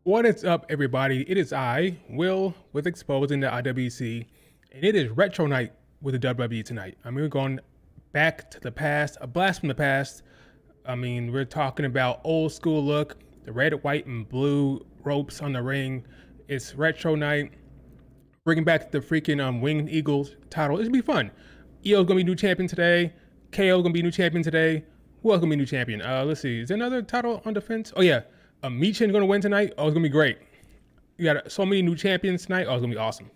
What is up, everybody? It is I, Will, with Exposing the IWC, and it is Retro Night with the WWE tonight. We're going back to the past, a blast from the past. We're talking about old school look, the red, white, and blue ropes on the ring. It's Retro Night, bringing back the freaking Winged Eagles title. It's gonna be fun. EO's gonna be new champion today. KO's gonna be new champion today. Who else gonna be new champion? Let's see. Is there another title on defense? Oh yeah. Michin gonna win tonight. Oh, it's gonna be great. You got so many new champions tonight. Oh, it's gonna be awesome.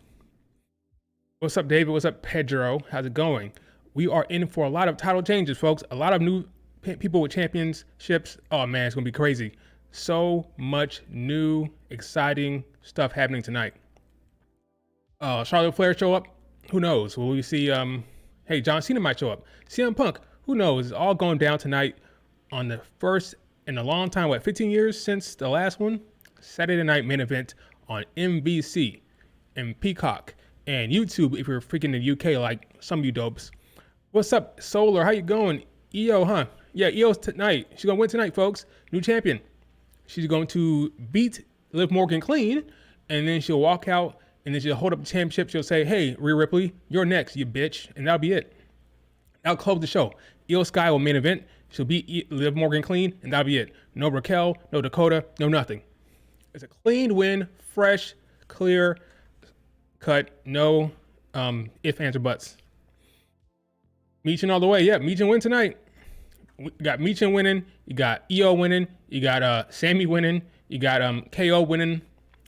What's up, David? What's up, Pedro? How's it going? We are in for a lot of title changes, folks. A lot of new people with championships. Oh man, it's gonna be crazy. So much new, exciting stuff happening tonight. Charlotte Flair show up? Who knows? Will we see? Hey, John Cena might show up. CM Punk? Who knows? It's all going down tonight on the first in a long time, 15 years since the last one? Saturday night main event on NBC and Peacock and YouTube if you're freaking in the UK like some of you dopes. What's up, Solar? How you going? EO, huh? Yeah, EO's tonight. She's going to win tonight, folks. New champion. She's going to beat Liv Morgan clean, and then she'll walk out, and then she'll hold up the championship. She'll say, hey, Rhea Ripley, you're next, you bitch. And that'll be it. That'll close the show. EO Sky will main event. She'll beat Liv Morgan clean, and that'll be it. No Raquel, no Dakota, no nothing. It's a clean win, fresh, clear cut, no ifs, ands, or buts. Michin all the way. Yeah, Michin win tonight. You got Michin winning. You got EO winning. You got Sammy winning. You got KO winning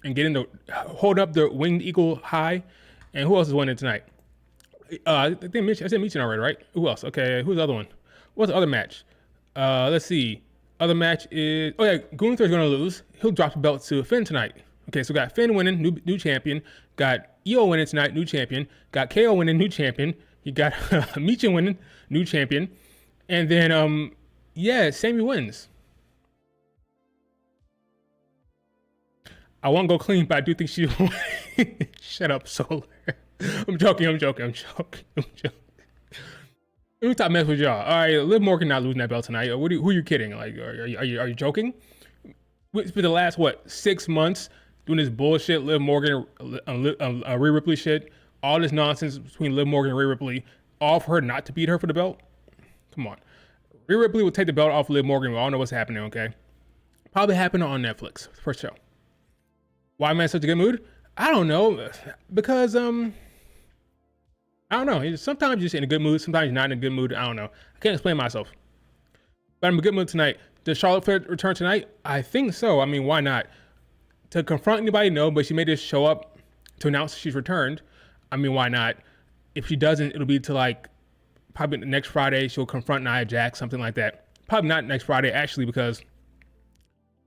and getting the hold up the Winged Eagle high. And who else is winning tonight? I said Michin already, right? Who else? Okay, who's the other one? What's the other match? Let's see. Other match is, oh yeah, Gunther's gonna lose. He'll drop the belt to Finn tonight. Okay, so got Finn winning, new champion. Got EO winning tonight, new champion. Got KO winning, new champion. You got Michin winning, new champion. And then, yeah, Sammy wins. I won't go clean, but I do think she will win. Shut up, Solar. I'm joking. Let me stop messing with y'all. All right, Liv Morgan not losing that belt tonight. Who are you kidding? Like, are you joking? It's been the last 6 months doing this bullshit, Liv Morgan, Rhea Ripley shit, all this nonsense between Liv Morgan and Rhea Ripley, all for her not to beat her for the belt. Come on, Rhea Ripley will take the belt off Liv Morgan. We all know what's happening. Okay, probably happening on Netflix first show. Why am I in such a good mood? I don't know, because I don't know. Sometimes you're just in a good mood. Sometimes you're not in a good mood. I don't know. I can't explain myself. But I'm in a good mood tonight. Does Charlotte Flair return tonight? I think so. Why not? To confront anybody, no. But she may just show up to announce she's returned. Why not? If she doesn't, it'll be to probably next Friday. She'll confront Nia Jax, something like that. Probably not next Friday, actually, because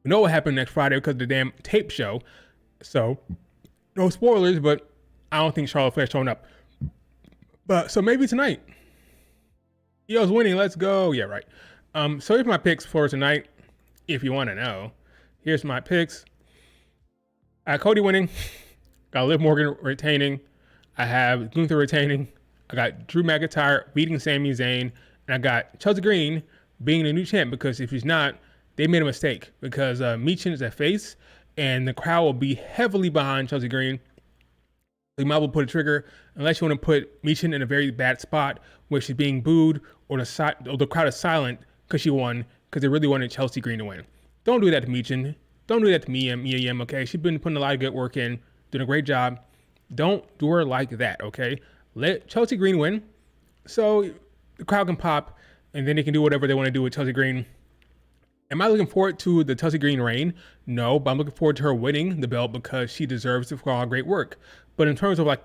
we know what happened next Friday because of the damn tape show. So, no spoilers, but I don't think Charlotte Flair's showing up. But so maybe tonight. EO's winning. Let's go. Yeah, right. So here's my picks for tonight. If you want to know, here's my picks. I got Cody winning. Got Liv Morgan retaining. I have Gunther retaining. I got Drew McIntyre beating Sami Zayn, and I got Chelsea Green being the new champ because if he's not, they made a mistake because Michin is a face, and the crowd will be heavily behind Chelsea Green. You might as well put a trigger unless you want to put Michin in a very bad spot where she's being booed or the crowd is silent because she won because they really wanted Chelsea Green to win. Don't do that to Michin. Don't do that to Mia Yim, okay? She's been putting a lot of good work in, doing a great job. Don't do her like that, okay? Let Chelsea Green win so the crowd can pop and then they can do whatever they want to do with Chelsea Green. Am I looking forward to the Chelsea Green reign? No, but I'm looking forward to her winning the belt because she deserves it for all her great work. But in terms of a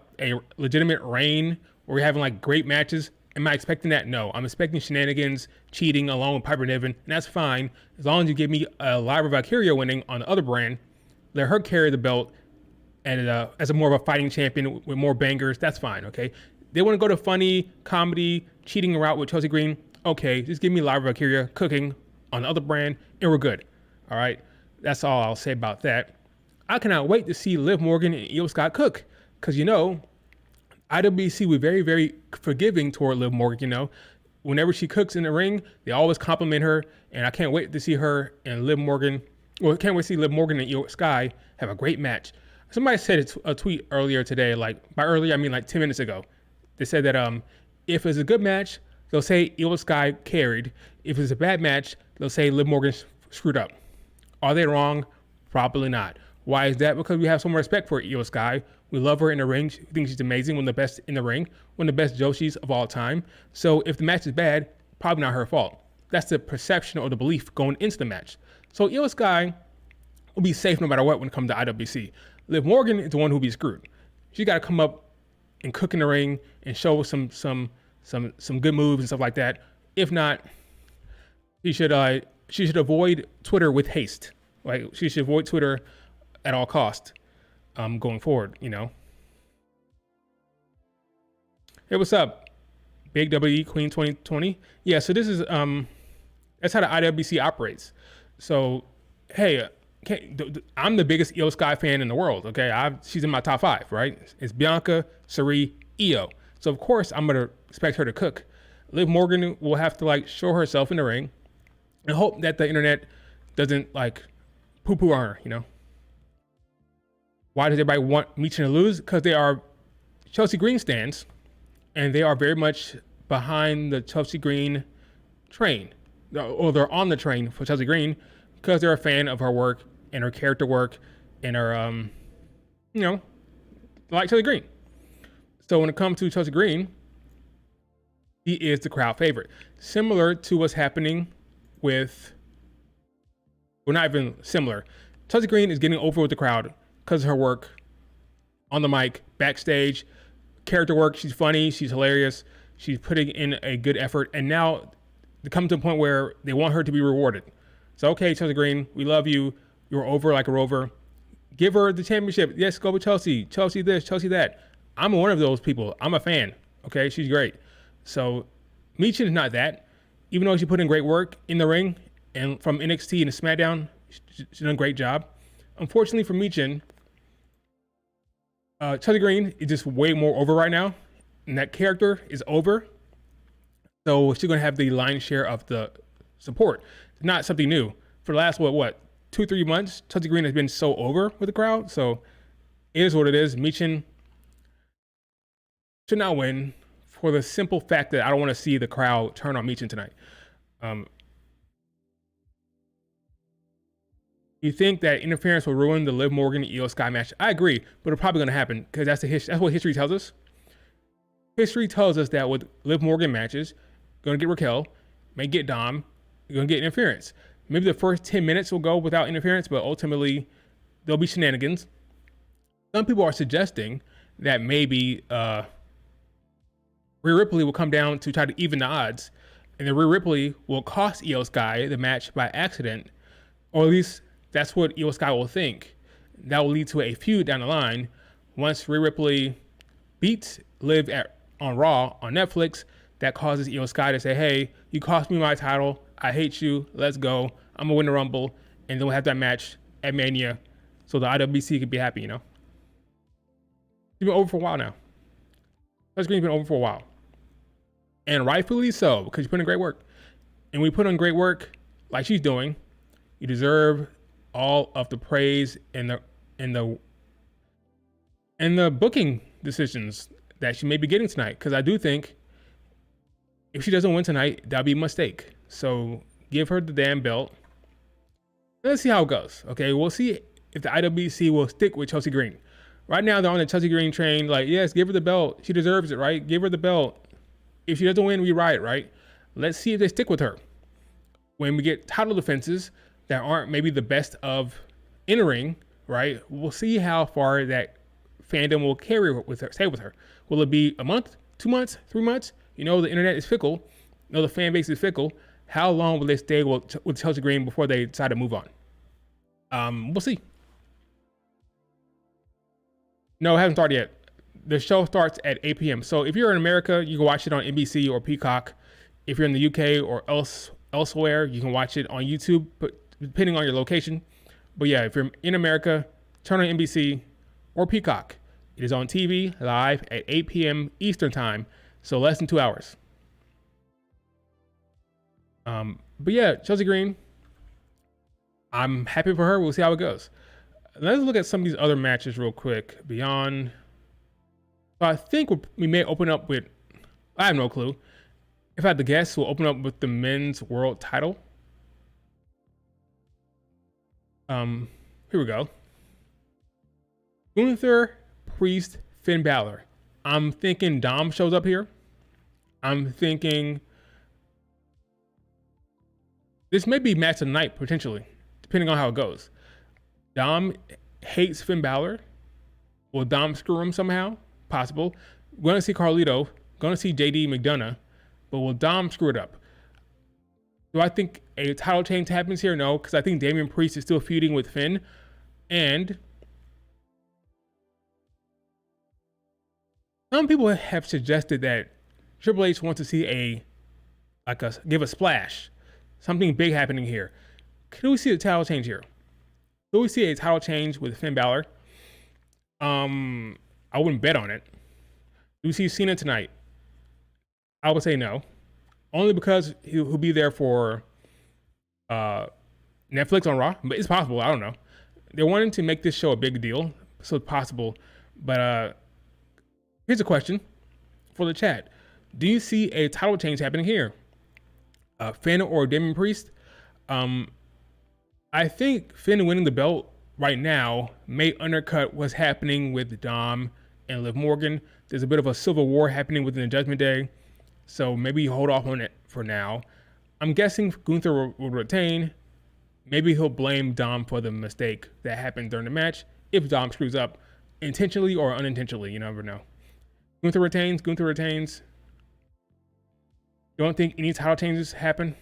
legitimate reign where we're having great matches, am I expecting that? No. I'm expecting shenanigans, cheating along with Piper Niven, and that's fine. As long as you give me a Lyra Valkyria winning on the other brand, let her carry the belt and as a more of a fighting champion with more bangers, that's fine, okay? They want to go to funny, comedy, cheating route with Chelsea Green, okay, just give me Lyra Valkyria cooking on the other brand, and we're good. All right, that's all I'll say about that. I cannot wait to see Liv Morgan and Io Scott cook, because IWC was very, very forgiving toward Liv Morgan. Whenever she cooks in the ring, they always compliment her, and I can't wait to see her and Liv Morgan Well, can't wait to see Liv Morgan and Io Sky have a great match. Somebody said a tweet earlier today, like by earlier I mean like 10 minutes ago. They said that if it's a good match, they'll say Io Sky carried. If it's a bad match, they'll say Liv Morgan screwed up. Are they wrong? Probably not. Why is that? Because we have some respect for Io Sky. We love her in the ring. We think she's amazing, one of the best in the ring, one of the best Joshis of all time. So if the match is bad, probably not her fault. That's the perception or the belief going into the match. So Io Sky will be safe no matter what when it comes to IWC. Liv Morgan is the one who'll be screwed. She got to come up and cook in the ring and show some good moves and stuff like that. If not, she should avoid Twitter with haste. Like she should avoid Twitter at all costs going forward. You know. Hey, what's up? Big WE Queen 2020. Yeah, so this is that's how the IWC operates. So hey, I'm the biggest Io Sky fan in the world. Okay, she's in my top 5, right? It's Bianca, Cirie, Io. So of course I'm gonna expect her to cook. Liv Morgan will have to like show herself in the ring and hope that the internet doesn't like poo-poo on her. You know. Why does everybody want Michin to lose? Because they are Chelsea Green stands, and they are very much behind the Chelsea Green train, or they're on the train for Chelsea Green because they're a fan of her work and her character work and her, like Chelsea Green. So when it comes to Chelsea Green, he is the crowd favorite. Similar to what's happening with, well, not even similar. Chelsea Green is getting over with the crowd because of her work on the mic, backstage, character work. She's funny, she's hilarious, she's putting in a good effort, and now they come to a point where they want her to be rewarded. So, okay, Chelsea Green, we love you. You're over like a rover. Give her the championship. Yes, go with Chelsea. Chelsea this, Chelsea that. I'm one of those people. I'm a fan. Okay, she's great. So, Michin is not that. Even though she put in great work in the ring and from NXT and SmackDown, she's done a great job. Unfortunately for Michin, Chelsea Green is just way more over right now, and that character is over. So she's gonna have the lion's share of the support. It's not something new. For the last 2-3 months, Chelsea Green has been so over with the crowd. So it is what it is. Michin should not win for the simple fact that I don't want to see the crowd turn on Michin tonight. You think that interference will ruin the Liv Morgan Io Sky match? I agree, but it's probably going to happen because that's what history tells us. History tells us that with Liv Morgan matches, you're going to get Raquel, may get Dom, you're going to get interference. Maybe the first 10 minutes will go without interference, but ultimately there'll be shenanigans. Some people are suggesting that maybe Rhea Ripley will come down to try to even the odds, and then Rhea Ripley will cost Io Sky the match by accident, or at least that's what Io Sky will think. That will lead to a feud down the line. Once Rhea Ripley beats Liv on Raw on Netflix, that causes Io Sky to say, hey, you cost me my title. I hate you. Let's go. I'm going to win the Rumble. And then we'll have that match at Mania so the IWC could be happy, you know? She's been over for a while now. Chelsea Green's been over for a while. And rightfully so, because she's putting in great work. And we put on great work like she's doing. You deserve all of the praise and the booking decisions that she may be getting tonight. Because I do think if she doesn't win tonight, that'll be a mistake. So give her the damn belt. Let's see how it goes. Okay, we'll see if the IWC will stick with Chelsea Green. Right now, they're on the Chelsea Green train. Like, yes, give her the belt. She deserves it, right? Give her the belt. If she doesn't win, we riot, right? Let's see if they stick with her. When we get title defenses that aren't maybe the best of in the ring, right? We'll see how far that fandom will carry with her, stay with her. Will it be a month, 2 months, 3 months? You know, the internet is fickle. You know, the fan base is fickle. How long will they stay with Chelsea Green before they decide to move on? We'll see. No, it hasn't started yet. The show starts at 8 p.m. So if you're in America, you can watch it on NBC or Peacock. If you're in the UK or elsewhere, you can watch it on YouTube, but depending on your location. But yeah, if you're in America, turn on NBC or Peacock. It is on TV live at 8 p.m. Eastern time, so less than 2 hours. But yeah, Chelsea Green, I'm happy for her. We'll see how it goes. Let's look at some of these other matches real quick. Beyond, so I think we may open up with, I have no clue. If I had to guess, we'll open up with the men's world title. Here we go. Gunther, Priest, Finn Balor. I'm thinking Dom shows up here. I'm thinking this may be match of the night potentially, depending on how it goes. Dom hates Finn Balor. Will Dom screw him somehow? Possible. We're going to see Carlito. Going to see JD McDonough. But will Dom screw it up? Do I think a title change happens here? No, because I think Damian Priest is still feuding with Finn. And some people have suggested that Triple H wants to see give a splash. Something big happening here. Can we see a title change here? Can we see a title change with Finn Balor? I wouldn't bet on it. Do we see Cena tonight? I would say no. Only because he'll be there for Netflix on Raw. But it's possible. I don't know. They're wanting to make this show a big deal. So it's possible. But here's a question for the chat. Do you see a title change happening here? Finn or Damian Priest? I think Finn winning the belt right now may undercut what's happening with Dom and Liv Morgan. There's a bit of a civil war happening within the Judgment Day. So maybe hold off on it for now. I'm guessing Gunther will retain. Maybe he'll blame Dom for the mistake that happened during the match. If Dom screws up intentionally or unintentionally, you never know. Gunther retains. You don't think any title changes happen?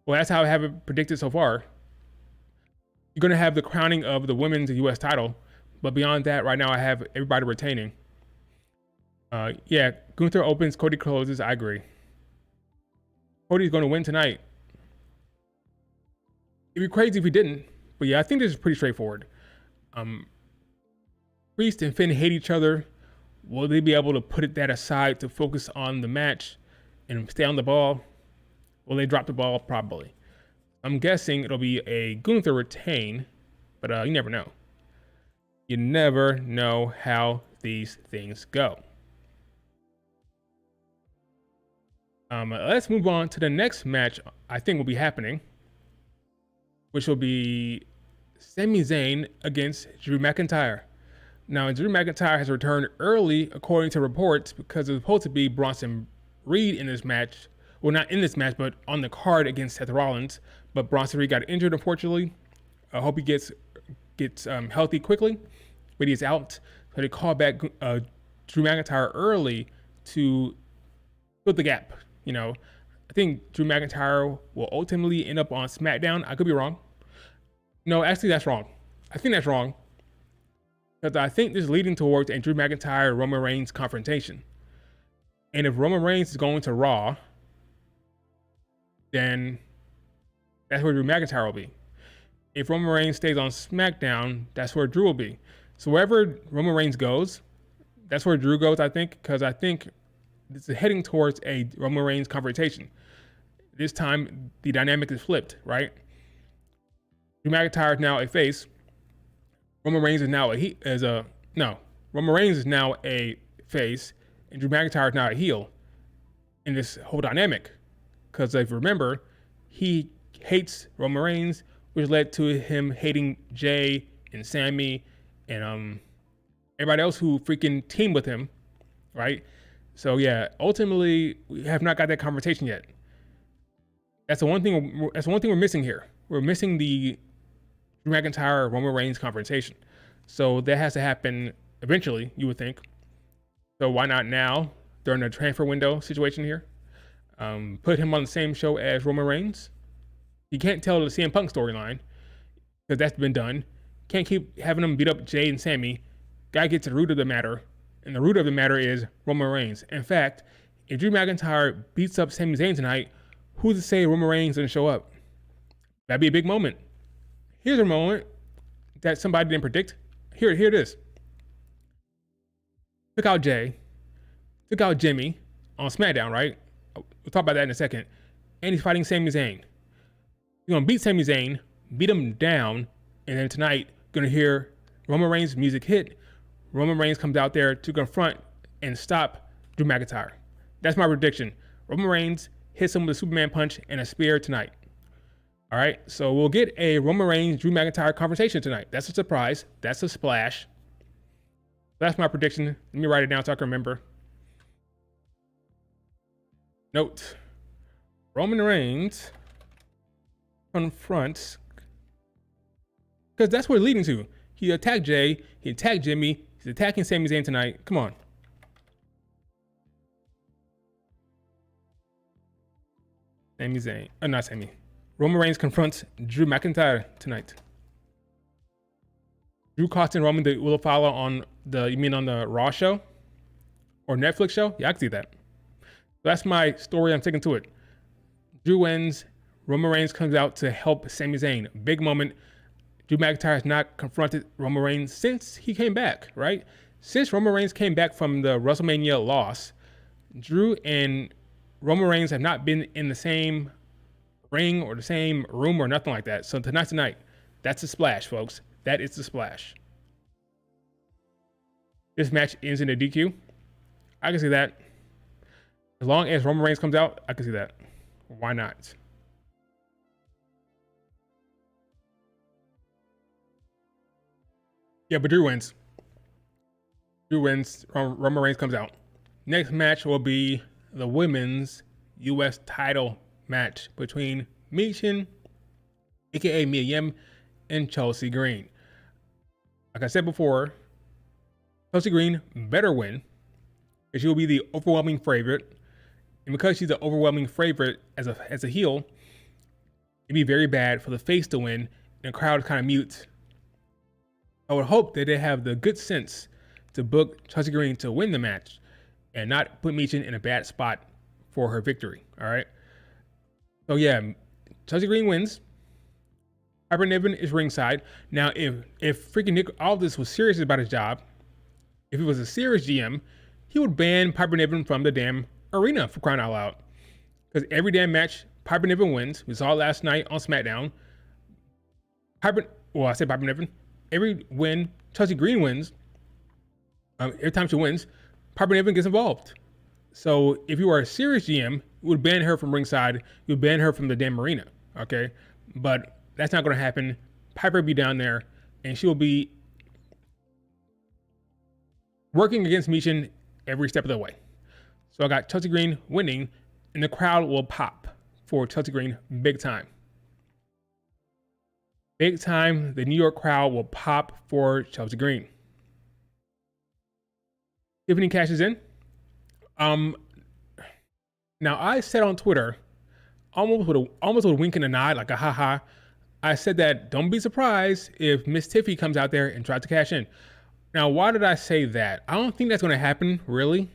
Well, that's how I have it predicted so far. You're going to have the crowning of the women's U.S. title. But beyond that, right now I have everybody retaining. Yeah, Gunther opens, Cody closes. I agree. Cody's going to win tonight. It'd be crazy if he didn't. But yeah, I think this is pretty straightforward. Priest and Finn hate each other. Will they be able to put that aside to focus on the match and stay on the ball? Will they drop the ball? Probably. I'm guessing it'll be a Gunther retain, but you never know. You never know how these things go. Let's move on to the next match I think will be happening, which will be Sami Zayn against Drew McIntyre. Now, Drew McIntyre has returned early, according to reports, because it was supposed to be Bronson Reed in this match. Well, not in this match, but on the card against Seth Rollins. But Bronson Reed got injured, unfortunately. I hope he gets healthy quickly, but he's out. So they called back Drew McIntyre early to fill the gap. You know, I think Drew McIntyre will ultimately end up on Smackdown. I could be wrong. No, actually, that's wrong. I think that's wrong. Because I think this is leading towards a Drew McIntyre Roman Reigns confrontation. And if Roman Reigns is going to Raw, then that's where Drew McIntyre will be. If Roman Reigns stays on SmackDown, that's where Drew will be. So wherever Roman Reigns goes, that's where Drew goes, I think, because I think this is heading towards a Roman Reigns confrontation. This time, the dynamic is flipped, right? Drew McIntyre is now a face. Roman Reigns is now Roman Reigns is now a face, and Drew McIntyre is now a heel in this whole dynamic. Because if you remember, he hates Roman Reigns, which led to him hating Jay and Sammy and everybody else who freaking teamed with him, right? So yeah, ultimately we have not got that conversation yet. That's the one thing we're missing here. We're missing the Drew McIntyre Roman Reigns confrontation. So that has to happen eventually, you would think. So why not now during the transfer window situation here? Put him on the same show as Roman Reigns. You can't tell the CM Punk storyline because that's been done. Can't keep having them beat up Jay and Sammy. Gotta get to the root of the matter. And the root of the matter is Roman Reigns. In fact, if Drew McIntyre beats up Sami Zayn tonight, who's to say Roman Reigns doesn't show up? That'd be a big moment. Here's a moment that somebody didn't predict. Here it is. Took out Jay. Took out Jimmy on SmackDown, right? We'll talk about that in a second. And he's fighting Sami Zayn. He's going to beat Sami Zayn, beat him down, and then tonight gonna hear Roman Reigns' music hit. Roman Reigns comes out there to confront and stop Drew McIntyre. That's my prediction. Roman Reigns hits him with a Superman punch and a spear tonight. All right, so we'll get a Roman Reigns, Drew McIntyre conversation tonight. That's a surprise. That's a splash. That's my prediction. Let me write it down so I can remember. Note: Roman Reigns confronts, because that's what it's leading to. He attacked Jay. He attacked Jimmy. He's attacking Sami Zayn tonight. Come on. Sami Zayn. Not Sami. Roman Reigns confronts Drew McIntyre tonight. Drew costing Roman the will follow on the, you mean on the Raw show? Or Netflix show? Yeah, I can see that. So that's my story. I'm sticking to it. Drew wins. Roman Reigns comes out to help Sami Zayn. Big moment. Drew McIntyre has not confronted Roman Reigns since he came back, right? Since Roman Reigns came back from the WrestleMania loss, Drew and Roman Reigns have not been in the same ring or the same room or nothing like that. So tonight, that's a splash, folks. That is the splash. This match ends in a DQ. I can see that. As long as Roman Reigns comes out, I can see that. Why not? Yeah, but Drew wins. Drew wins. Roman Reigns comes out. Next match will be the women's U.S. title match between Michin, aka Mia Yim, and Chelsea Green. Like I said before, Chelsea Green better win, because she will be the overwhelming favorite. And because she's the overwhelming favorite as a heel, it'd be very bad for the face to win and the crowd kind of mute. I would hope that they have the good sense to book Chelsea Green to win the match and not put Michin in a bad spot for her victory. All right. So yeah, Chelsea Green wins. Piper Niven is ringside. Now, if freaking Nick Aldis was serious about his job, if he was a serious GM, he would ban Piper Niven from the damn arena, for crying out loud. Because every damn match, Piper Niven wins. We saw it last night on SmackDown. I said Piper Niven. Every win, Chelsea Green wins. Every time she wins, Piper Niven gets involved. So if you are a serious GM, you would ban her from ringside. You would ban her from the damn arena. Okay, but that's not going to happen. Piper will be down there, and she will be working against Michin every step of the way. So I got Chelsea Green winning, and the crowd will pop for Chelsea Green big time. Big time, the New York crowd will pop for Chelsea Green. Tiffany cashes in. Now I said on Twitter, almost with a wink and a nod, like a haha, I said that don't be surprised if Miss Tiffy comes out there and tries to cash in. Now, why did I say that? I don't think that's going to happen, really.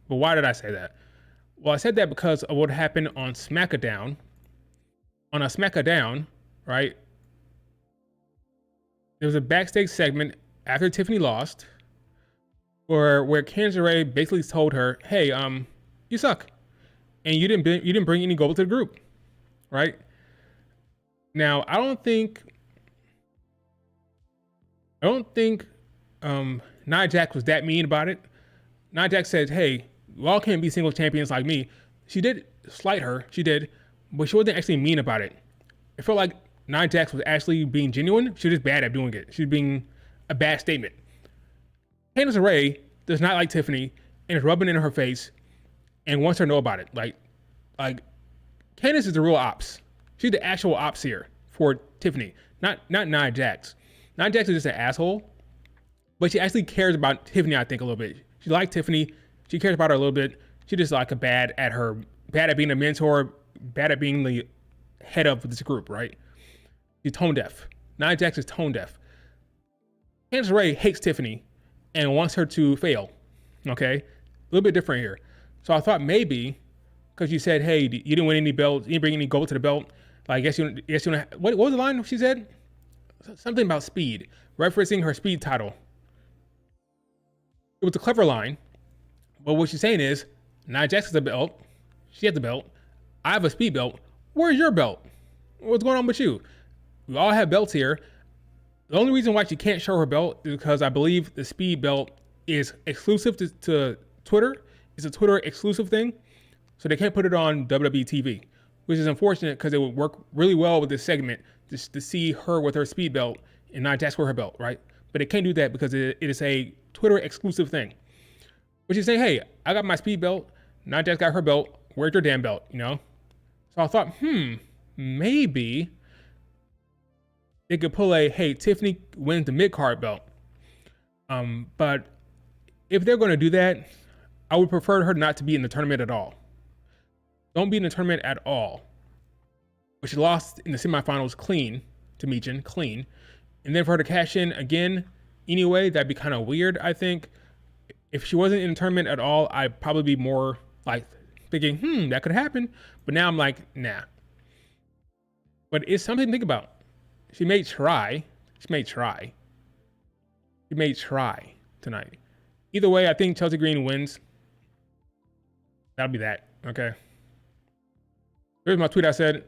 But why did I say that? Well, I said that because of what happened on Smackdown. On a Smackdown, right? There was a backstage segment after Tiffany lost, where Candice LeRae basically told her, "Hey, you suck, and you didn't bring any gold to the group, right?" Now, I don't think Nia Jax was that mean about it. Nia Jax said, "Hey, you all can't be single champions like me." She did slight her, she did, but she wasn't actually mean about it. It felt like Nia Jax was actually being genuine. She was just bad at doing it. She was being a bad statement. Candice LeRae does not like Tiffany and is rubbing it in her face and wants her to know about it. Like Candice is the real ops. She's the actual ops here for Tiffany, not Nia Jax. Nia Jax is just an asshole, but she actually cares about Tiffany, I think, a little bit. She likes Tiffany. She cares about her a little bit. She just like bad at being a mentor, bad at being the head of this group, right? She's tone deaf. Nia Jax is tone deaf. Candice LeRae hates Tiffany and wants her to fail. Okay, a little bit different here. So I thought maybe because you said, "Hey, you didn't win any belts, you didn't bring any gold to the belt." Like, guess you don't. What was the line she said? Something about speed, referencing her speed title. It was a clever line, but what she's saying is, Nia Jax has a belt. She has the belt. I have a speed belt. Where's your belt? What's going on with you? We all have belts here. The only reason why she can't show her belt is because I believe the speed belt is exclusive to Twitter. It's a Twitter exclusive thing. So they can't put it on WWE TV, which is unfortunate because it would work really well with this segment just to see her with her speed belt and not Jax with her belt, right? But they can't do that because it is a Twitter exclusive thing. Which is saying, hey, I got my speed belt, Nia Jax got her belt, where's your damn belt, you know? So I thought, maybe they could pull a, hey, Tiffany wins the mid-card belt. But if they're going to do that, I would prefer her not to be in the tournament at all. Don't be in the tournament at all. But she lost in the semifinals clean to Michin, clean. And then for her to cash in again, anyway, that'd be kind of weird, I think. If she wasn't in the tournament at all, I'd probably be more like thinking, that could happen. But now I'm like, nah. But it's something to think about. She may try. She may try tonight. Either way, I think Chelsea Green wins. That'll be that, okay? Here's my tweet I said.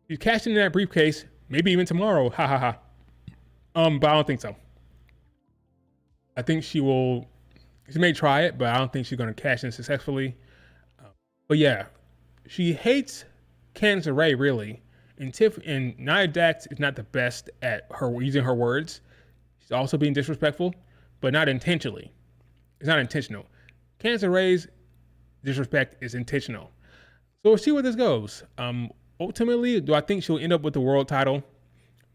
She's cashing in that briefcase, maybe even tomorrow, ha ha ha. But I don't think so. I think she may try it, but I don't think she's going to cash in successfully. But yeah, she hates Candice LeRae, really. And Nia Jax is not the best at her using her words. She's also being disrespectful, but not intentionally. It's not intentional. Candice LeRae's disrespect is intentional. So we'll see where this goes. Ultimately, do I think she'll end up with the world title?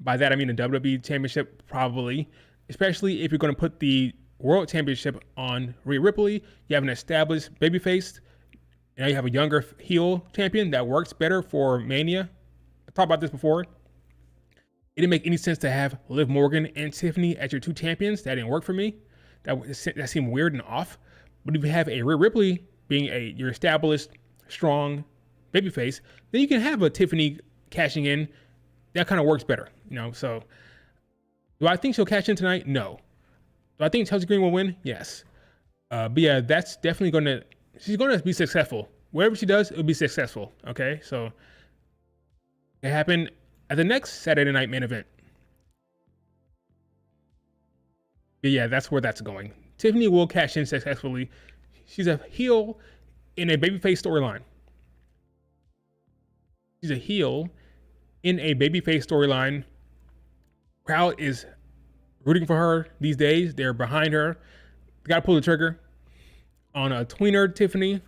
By that, I mean the WWE Championship, probably. Especially if you're going to put the World Championship on Rhea Ripley. You have an established babyface. Now you have a younger heel champion that works better for Mania. I talked about this before. It didn't make any sense to have Liv Morgan and Tiffany as your two champions. That didn't work for me. That seemed weird and off. But if you have a Rhea Ripley being your established, strong babyface, then you can have a Tiffany cashing in. That kind of works better, you know. So, do I think she'll cash in tonight? No. Do I think Chelsea Green will win? Yes. But yeah, that's definitely she's going to be successful. Whatever she does, it'll be successful. Okay, so it happened at the next Saturday night main event. But yeah, that's where that's going. Tiffany will cash in successfully. She's a heel in a babyface storyline. She's a heel in a babyface storyline. Crowd is rooting for her these days. They're behind her. They got to pull the trigger on a tweener Tiffany.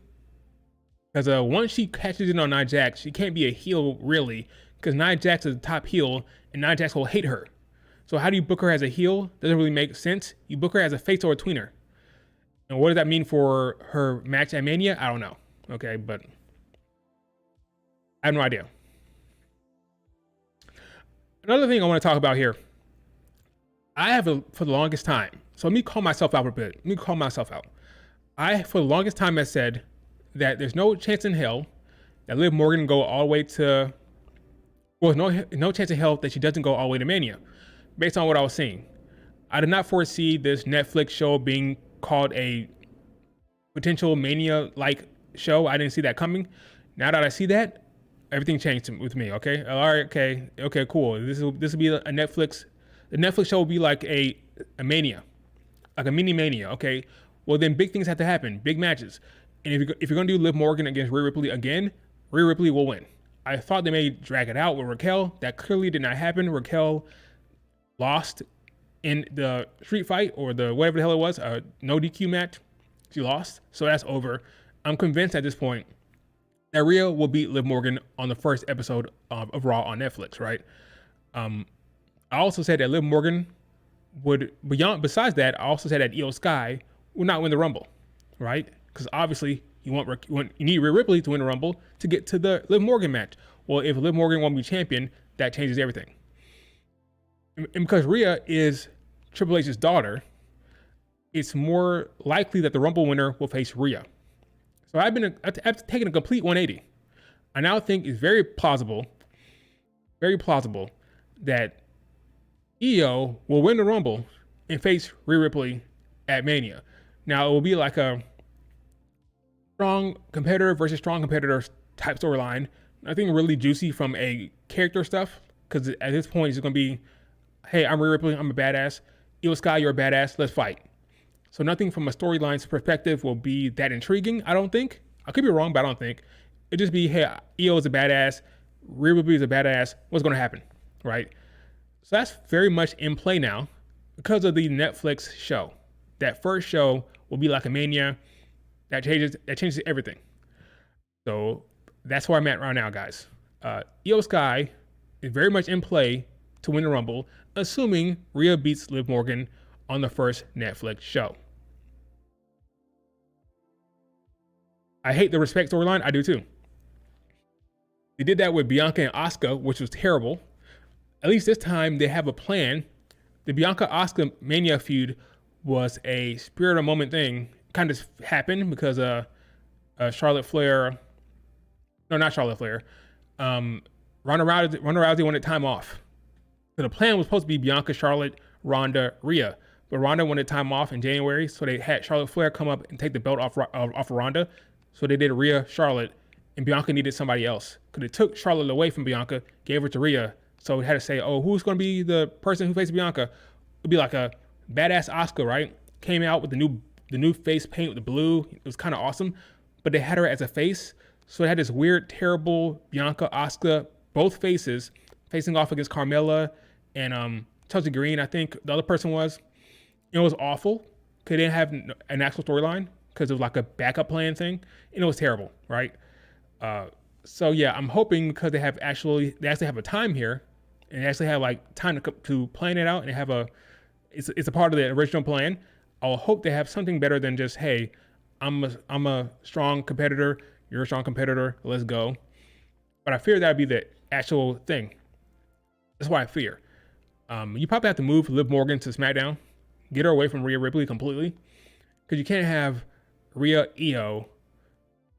Because once she catches in on Nia Jax, she can't be a heel really. Because Nia Jax is the top heel and Nia Jax will hate her. So how do you book her as a heel? Doesn't really make sense. You book her as a face or a tweener. And what does that mean for her match at Mania? I don't know. Okay, but I have no idea. Another thing I want to talk about here. For the longest time, so let me call myself out a bit. Let me call myself out. For the longest time, I said that there's no chance in hell that Liv Morgan go all the way to, well, no chance in hell that she doesn't go all the way to Mania, based on what I was seeing. I did not foresee this Netflix show being called a potential Mania-like show. I didn't see that coming. Now that I see that, everything changed with me. Okay, all right, okay, cool. This will be a Netflix. The Netflix show will be like a Mania, like a mini Mania. Okay, well then big things have to happen, big matches. And if you're gonna do Liv Morgan against Rhea Ripley again, Rhea Ripley will win. I thought they may drag it out with Raquel. That clearly did not happen. Raquel lost in the street fight or the whatever the hell it was, no DQ match. She lost, so that's over. I'm convinced at this point that Rhea will beat Liv Morgan on the first episode of Raw on Netflix, right? I also said that Liv Morgan besides that, I also said that Io Sky will not win the Rumble, right? Because obviously you need Rhea Ripley to win the Rumble to get to the Liv Morgan match. Well, if Liv Morgan won't be champion, that changes everything. And because Rhea is Triple H's daughter, it's more likely that the Rumble winner will face Rhea. So I've taken a complete 180. I now think it's very plausible that Io will win the Rumble and face Rhea Ripley at Mania. Now, it will be like a strong competitor versus strong competitor type storyline. Nothing really juicy from a character stuff, because at this point it's going to be, hey, I'm Rhea Ripley, I'm a badass. Io Sky, you're a badass, let's fight. So nothing from a storyline's perspective will be that intriguing, I don't think. I could be wrong, but I don't think. It'd just be, hey, Io is a badass, Rhea Ripley is a badass, what's going to happen, right? So that's very much in play now because of the Netflix show. That first show will be like a Mania. That changes everything. So that's where I'm at right now, guys. Io Sky is very much in play to win the Rumble, assuming Rhea beats Liv Morgan on the first Netflix show. I hate the respect storyline. I do too. They did that with Bianca and Asuka, which was terrible. At least this time they have a plan. The Bianca Asuka Mania feud was a spirit of the moment thing. Kind of happened because Charlotte Flair, no, not Charlotte Flair. Ronda Rousey wanted time off. So the plan was supposed to be Bianca, Charlotte, Ronda, Rhea, but Ronda wanted time off in January, so they had Charlotte Flair come up and take the belt off of Ronda. So they did Rhea, Charlotte, and Bianca needed somebody else because it took Charlotte away from Bianca, gave her to Rhea. So it had to say, oh, who's going to be the person who faces Bianca? It'd be like a badass Asuka, right? Came out with the new face paint with the blue. It was kind of awesome, but they had her as a face. So it had this weird, terrible Bianca, Asuka, both faces facing off against Carmella and Chelsea Green, I think the other person was. It was awful because they didn't have an actual storyline because it was like a backup plan thing, and it was terrible, right? So yeah, I'm hoping because they actually have a time here, and they actually have like time to plan it out, and it's a part of the original plan. I'll hope they have something better than just, hey, I'm a strong competitor, you're a strong competitor, let's go. But I fear that'd be the actual thing. That's why I fear. You probably have to move Liv Morgan to SmackDown, get her away from Rhea Ripley completely, because you can't have Rhea Io,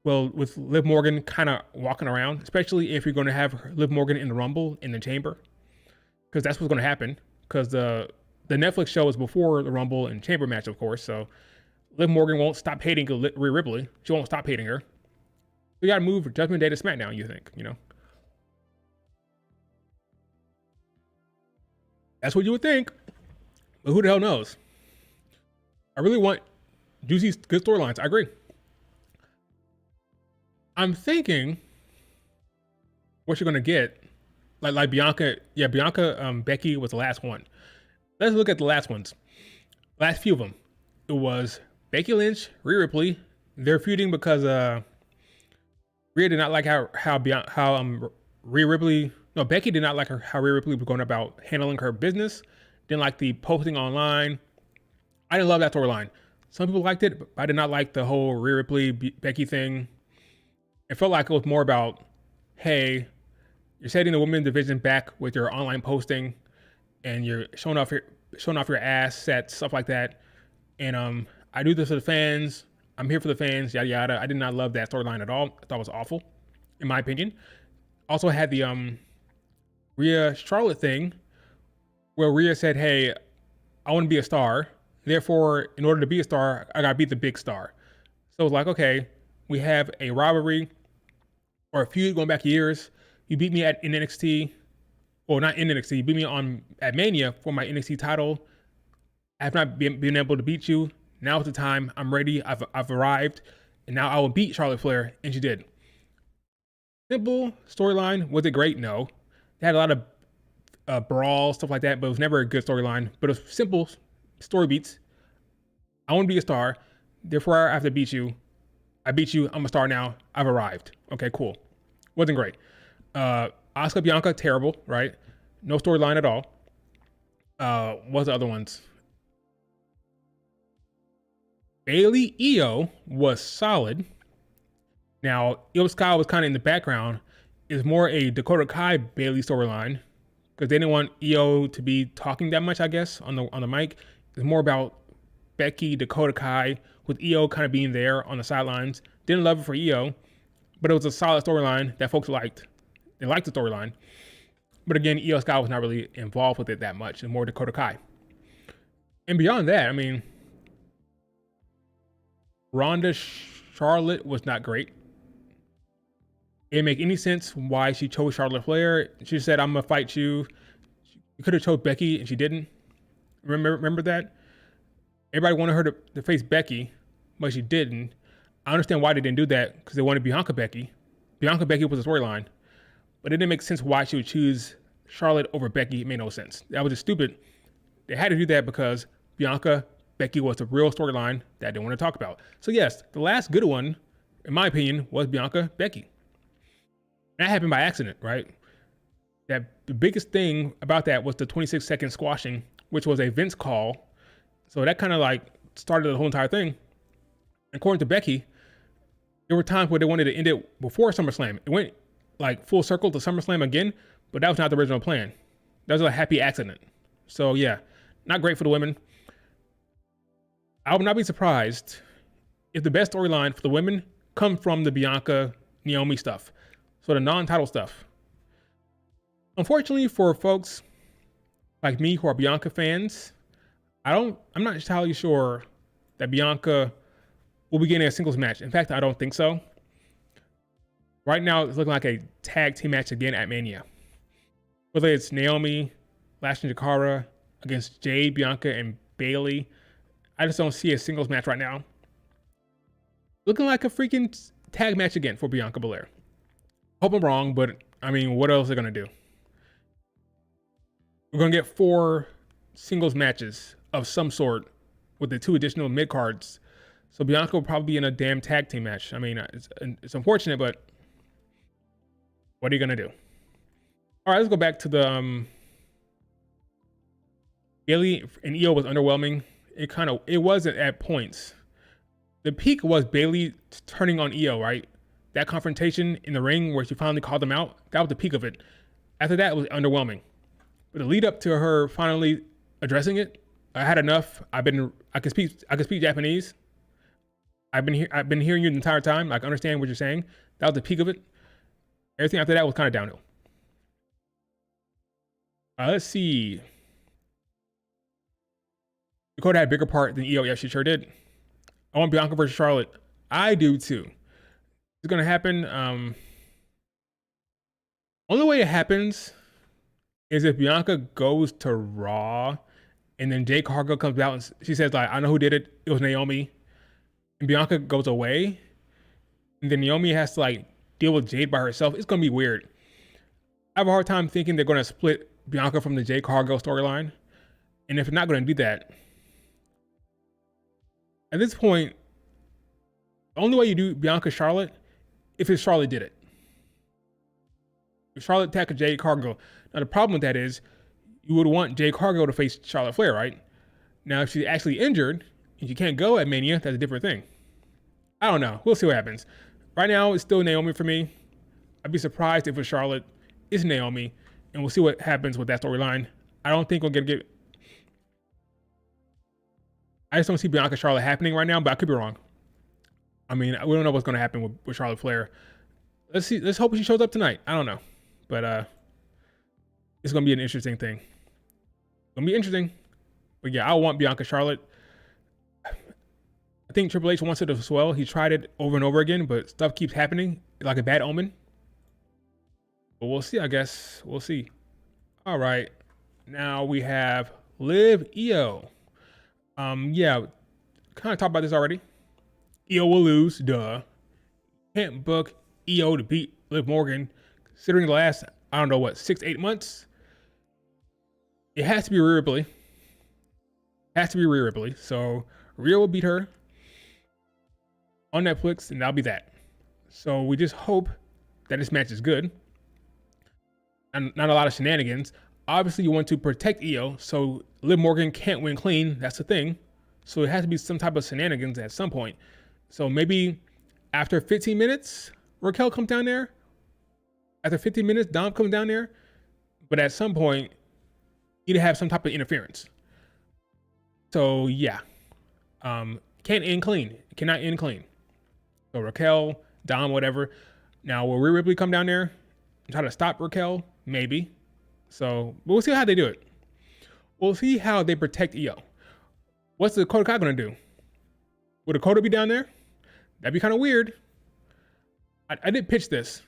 well, with Liv Morgan kind of walking around, especially if you're going to have Liv Morgan in the Rumble in the Chamber, because that's what's going to happen. Because the Netflix show is before the Rumble and Chamber match, of course. So Liv Morgan won't stop hating Rhea Ripley. She won't stop hating her. We got to move Judgment Day to SmackDown, you think, That's what you would think. But who the hell knows? I really want juicy, good storylines. I agree. I'm thinking what you're going to get, like Bianca. Yeah, Bianca, Becky was the last one. Let's look at the last ones. Last few of them. It was Becky Lynch, Rhea Ripley. They're feuding because Rhea did not like how Rhea Ripley. No, Becky did not like how Rhea Ripley was going about handling her business. Didn't like the posting online. I didn't love that storyline. Some people liked it, but I did not like the whole Rhea Ripley Becky thing. It felt like it was more about, hey, you're setting the women's division back with your online posting, and you're showing off your assets, stuff like that. And I do this for the fans. I'm here for the fans, yada yada. I did not love that storyline at all. I thought it was awful, in my opinion. Also had the Rhea Charlotte thing, where Rhea said, hey, I want to be a star. Therefore, in order to be a star, I gotta be the big star. So it's like, okay, we have a rivalry or a feud going back years. You beat me in NXT, or not in NXT. You beat me at Mania for my NXT title. I have not been able to beat you. Now is the time. I'm ready. I've arrived, and now I will beat Charlotte Flair, and she did. Simple storyline. Was it great? No. They had a lot of brawl, stuff like that, but it was never a good storyline. But it was simple story beats. I want to be a star. Therefore, I have to beat you. I beat you. I'm a star now. I've arrived. Okay, cool. Wasn't great. Asuka Bianca, terrible, right? No storyline at all. What's the other ones? Bayley Io was solid. Now, Io Sky was kind of in the background. It's more a Dakota Kai Bayley storyline because they didn't want Io to be talking that much, I guess, on the mic. It's more about Becky, Dakota Kai, with Io kind of being there on the sidelines. Didn't love it for Io, but it was a solid storyline that folks liked. They liked the storyline. But again, Io Sky was not really involved with it that much, and more Dakota Kai. And beyond that, I mean, Ronda Charlotte was not great. It didn't make any sense why she chose Charlotte Flair. She said, "I'm gonna fight you." You could have chose Becky, and she didn't. Remember that? Everybody wanted her to face Becky, but she didn't. I understand why they didn't do that, because they wanted Bianca Becky. Bianca Becky was a storyline, but it didn't make sense why she would choose Charlotte over Becky. It made no sense. That was just stupid. They had to do that because Bianca Becky was the real storyline that they want to talk about. So yes, the last good one, in my opinion, was Bianca Becky. That happened by accident, right? That the biggest thing about that was the 26-second squashing, which was a Vince call. So that kind of like started the whole entire thing. According to Becky, there were times where they wanted to end it before SummerSlam. It went like full circle to SummerSlam again, but that was not the original plan. That was a happy accident. So yeah, not great for the women. I would not be surprised if the best storyline for the women come from the Bianca Naomi stuff. So the non-title stuff. Unfortunately for folks like me who are Bianca fans, I'm not entirely sure that Bianca will be getting a singles match. In fact, I don't think so. Right now, it's looking like a tag team match again at Mania. Whether it's Naomi, Lash and Jakara against Jade, Bianca, and Bayley, I just don't see a singles match right now. Looking like a freaking tag match again for Bianca Belair. Hope I'm wrong, but I mean, what else are they going to do? We're going to get 4 singles matches of some sort with the 2 additional mid-cards. So Bianca will probably be in a damn tag team match. I mean, it's unfortunate, but what are you going to do? All right, let's go back to the Bayley and Io was underwhelming. It wasn't at points. The peak was Bayley turning on Io, right? That confrontation in the ring where she finally called him out, that was the peak of it. After that, it was underwhelming. But the lead up to her finally addressing it, I had enough. I can speak Japanese. I've been hearing you the entire time. I can understand what you're saying. That was the peak of it. Everything after that was kind of downhill. Let's see. Dakota had a bigger part than Io. Yeah, she sure did. I want Bianca versus Charlotte. I do too. It's gonna happen. Only way it happens is if Bianca goes to Raw and then Jade Cargill comes out and she says, like, I know who did it. It was Naomi. And Bianca goes away. And then Naomi has to like deal with Jade by herself. It's gonna be weird. I have a hard time thinking they're gonna split Bianca from the Jade Cargill storyline. And if they're not gonna do that, at this point, the only way you do Bianca Charlotte, if it's Charlotte did it. If Charlotte tackled Jade Cargill. Now the problem with that is you would want Jade Cargill to face Charlotte Flair, right? Now if she's actually injured and she can't go at Mania, that's a different thing. I don't know. We'll see what happens. Right now, it's still Naomi for me. I'd be surprised if it's Charlotte. It's Naomi. And we'll see what happens with that storyline. I don't think we're going to get... I just don't see Bianca Charlotte happening right now, but I could be wrong. I mean, we don't know what's going to happen with Charlotte Flair. Let's see. Let's hope she shows up tonight. I don't know. But it's going to be an interesting thing. It's going to be interesting. But yeah, I want Bianca Charlotte. I think Triple H wants it as well. He tried it over and over again, but stuff keeps happening like a bad omen. But we'll see, I guess. We'll see. All right. Now we have Liv Io. Yeah, kind of talked about this already. Io will lose, duh. Can't book Io to beat Liv Morgan, considering the last, I don't know what, 6-8 months. It has to be Rhea Ripley. Has to be Rhea Ripley. So Rhea will beat her on Netflix, and that'll be that. So we just hope that this match is good and not a lot of shenanigans. Obviously, you want to protect Io, so Liv Morgan can't win clean. That's the thing. So it has to be some type of shenanigans at some point. So maybe after 15 minutes, Raquel comes down there. After 15 minutes, Dom comes down there. But at some point, you need to have some type of interference. So yeah, can't end clean. Cannot end clean. So Raquel, Dom, whatever. Now, will Rhea Ripley come down there and try to stop Raquel? Maybe. So we'll see how they do it. We'll see how they protect Io. What's the Dakota Kai going to do? Will Dakota be down there? That'd be kind of weird. I did pitch this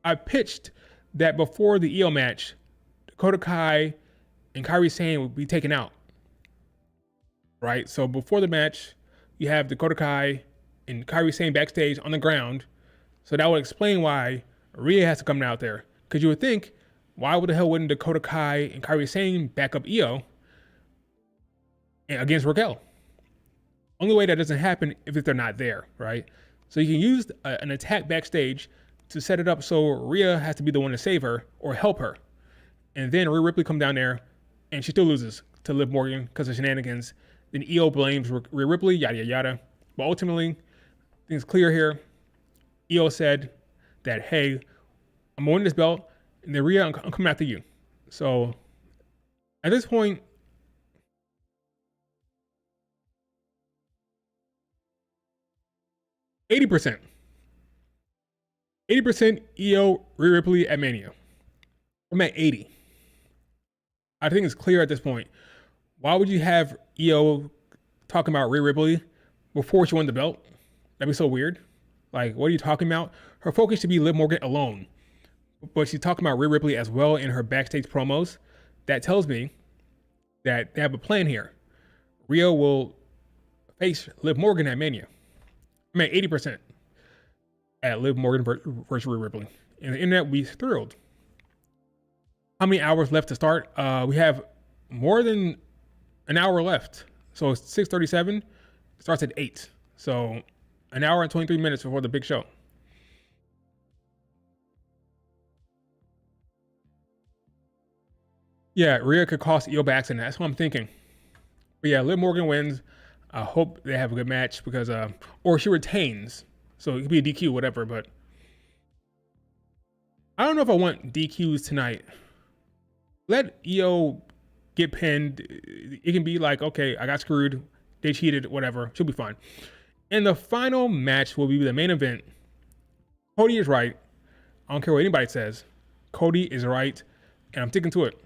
I pitched that before the EO match, Dakota Kai and Kairi Sane would be taken out. Right? So before the match, you have Dakota Kai and Kairi Sane backstage on the ground. So that would explain why Rhea has to come out there. Because you would think, why would the hell wouldn't Dakota Kai and Kairi Sane back up EO against Raquel? Only way that doesn't happen if they're not there, right? So you can use an attack backstage to set it up so Rhea has to be the one to save her or help her. And then Rhea Ripley come down there and she still loses to Liv Morgan because of shenanigans. Then EO blames Rhea Ripley, yada, yada, yada. But ultimately, things clear here. EO said that, hey, I'm winning this belt, and then Rhea, I'm coming after you. So at this point, %80% EO Rhea Ripley at Mania. I'm at 80. I think it's clear at this point. Why would you have EO talking about Rhea Ripley before she won the belt? That'd be so weird. Like, what are you talking about? Her focus should be Liv Morgan alone. But she's talking about Rhea Ripley as well in her backstage promos. That tells me that they have a plan here. Rhea will face Liv Morgan at Mania. I'm at 80% at Liv Morgan versus Rhea Ripley. And the internet will be thrilled. How many hours left to start? We have more than an hour left. So it's 6:37. It starts at 8. So an hour and 23 minutes before the big show. Yeah, Rhea could cost EO by accident. That's what I'm thinking. But yeah, Liv Morgan wins. I hope they have a good match because, or she retains. So it could be a DQ, whatever. But I don't know if I want DQs tonight. Let EO get pinned. It can be like, okay, I got screwed. They cheated, whatever. She'll be fine. And the final match will be the main event. Cody is right. I don't care what anybody says. Cody is right. And I'm sticking to it.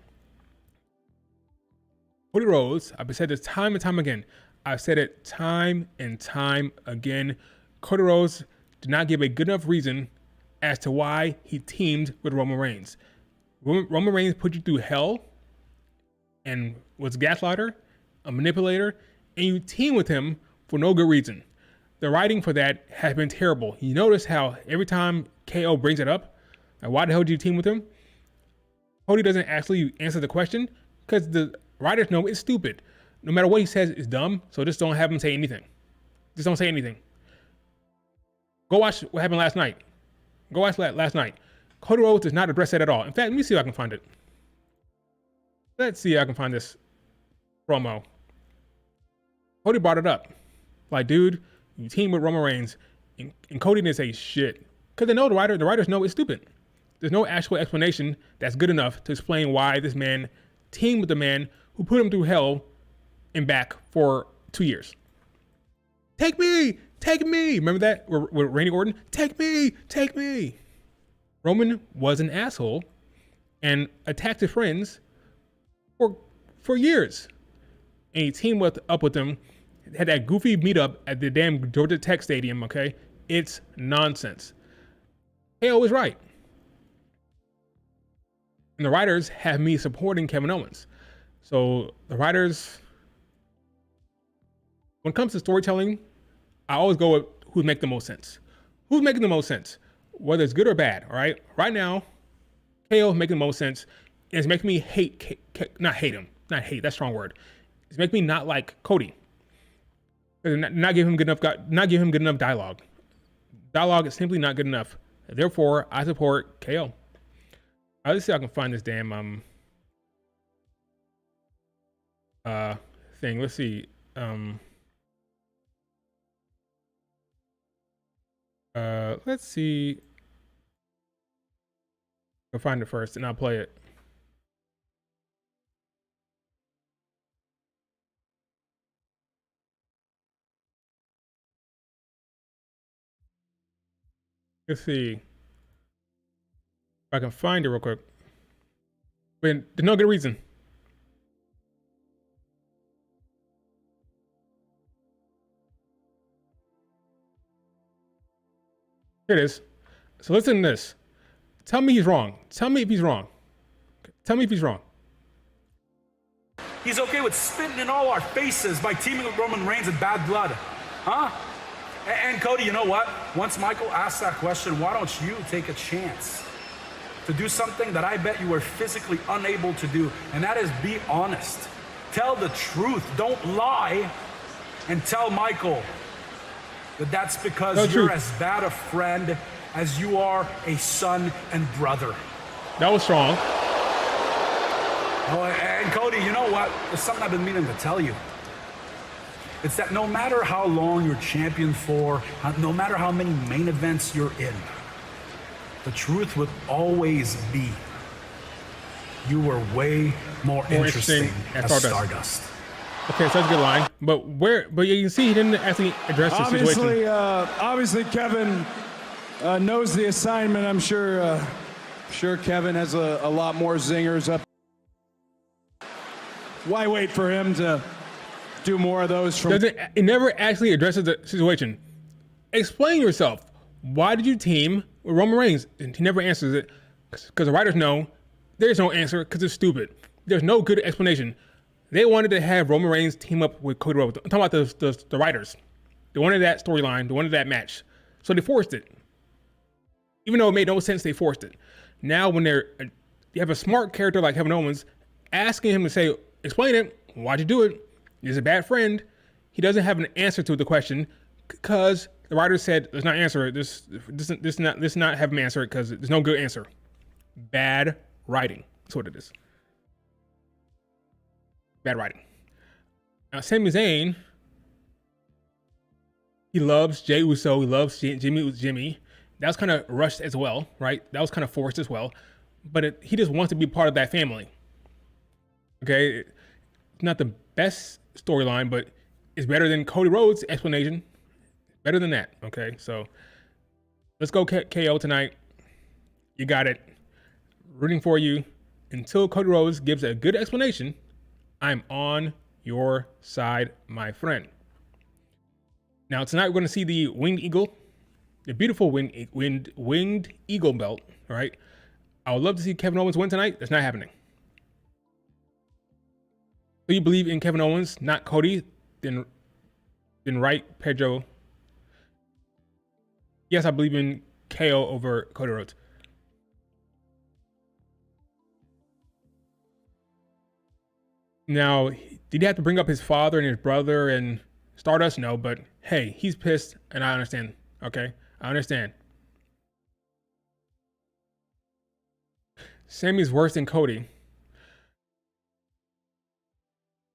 Cody Rhodes, I've said this time and time again. I've said it time and time again. Cody Rhodes did not give a good enough reason as to why he teamed with Roman Reigns. Roman Reigns put you through hell and was a gaslighter, a manipulator, and you team with him for no good reason. The writing for that has been terrible. You notice how every time KO brings it up, like, why the hell did you team with him? Cody doesn't actually answer the question because the writers know it's stupid. No matter what he says, it's dumb. So just don't have him say anything. Just don't say anything. Go watch what happened last night. Go watch last night. Cody Rhodes does not address that at all. In fact, let me see if I can find it. Let's see if I can find this promo. Cody brought it up. Like, dude, you team with Roman Reigns, and Cody didn't say shit. Because they know the writers know it's stupid. There's no actual explanation that's good enough to explain why this man teamed with the man who put him through hell and back for 2 years. Take me! Take me! Remember that with Randy Orton? Take me! Take me! Roman was an asshole and attacked his friends for years. And he teamed up with them, had that goofy meetup at the damn Georgia Tech Stadium, okay? It's nonsense. KO was right. And the writers have me supporting Kevin Owens. So the writers, when it comes to storytelling, I always go with who's making the most sense. Who's making the most sense? Whether it's good or bad, all right? Right now, KO is making the most sense. And it's making me not hate him. Not hate, that's a strong word. It's making me not like Cody. Not give him good enough dialogue. Dialogue is simply not good enough. Therefore, I support KO. Let's see if I can find this damn thing. Let's see. Let's see. I'll find it first and I'll play it. Let's see if I can find it real quick. But there's no good reason. Here it is. So listen to this. Tell me he's wrong. Tell me if he's wrong. Tell me if he's wrong. He's okay with spitting in all our faces by teaming with Roman Reigns and Bad Blood. Huh? And Cody, you know what? Once Michael asked that question, why don't you take a chance to do something that I bet you were physically unable to do, and that is be honest. Tell the truth. Don't lie, and tell Michael that that's because you're as bad a friend as you are a son and brother. That was strong. Oh, and Cody, you know what? There's something I've been meaning to tell you. It's that no matter how long you're champion for, no matter how many main events you're in, the truth would always be you were way more interesting as Stardust. Okay, so that's a good line. But you can see he didn't actually address the situation. Obviously, Kevin knows the assignment. I'm sure Kevin has a lot more zingers up. Why wait for him to do more of those? It never actually addresses the situation. Explain yourself. Why did you team with Roman Reigns? And he never answers it because the writers know there's no answer because it's stupid. There's no good explanation. They wanted to have Roman Reigns team up with Cody Rhodes. I'm talking about the writers. They wanted that storyline. They wanted that match. So they forced it. Even though it made no sense, they forced it. Now when you have a smart character like Kevin Owens, asking him to say, explain it, why'd you do it? He's a bad friend. He doesn't have an answer to the question because the writer said, let's not answer it. Let's not have him answer it because there's no good answer. Bad writing. That's what it is. Bad writing. Now, Sami Zayn, he loves Jey Uso. He loves Jimmy. That was kind of rushed as well, right? That was kind of forced as well. But he just wants to be part of that family. Okay? It's not the best storyline, but it's better than Cody Rhodes' explanation. Better than that, okay? So let's go KO tonight. You got it. Rooting for you. Until Cody Rhodes gives a good explanation, I'm on your side, my friend. Now, tonight we're going to see the Winged Eagle, the beautiful winged eagle belt, all right? I would love to see Kevin Owens win tonight. That's not happening. Do you believe in Kevin Owens, not Cody? Then write Pedro. Yes, I believe in KO over Cody Rhodes. Now, did he have to bring up his father and his brother and Stardust? No, but hey, he's pissed, and I understand. Okay, I understand. Sammy's worse than Cody.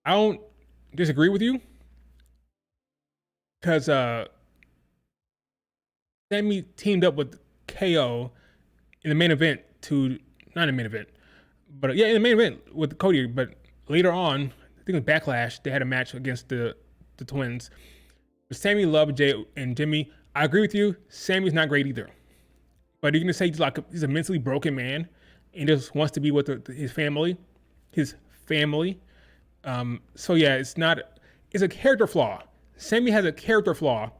I don't disagree with you because Sammy teamed up with KO in the main event not in the main event, but in the main event with Cody. But later on, I think it was Backlash, they had a match against the twins. But Sammy loved Jay and Jimmy. I agree with you. Sammy's not great either. But you're gonna say he's a mentally broken man and just wants to be with his family. So yeah, it's a character flaw. Sammy has a character flaw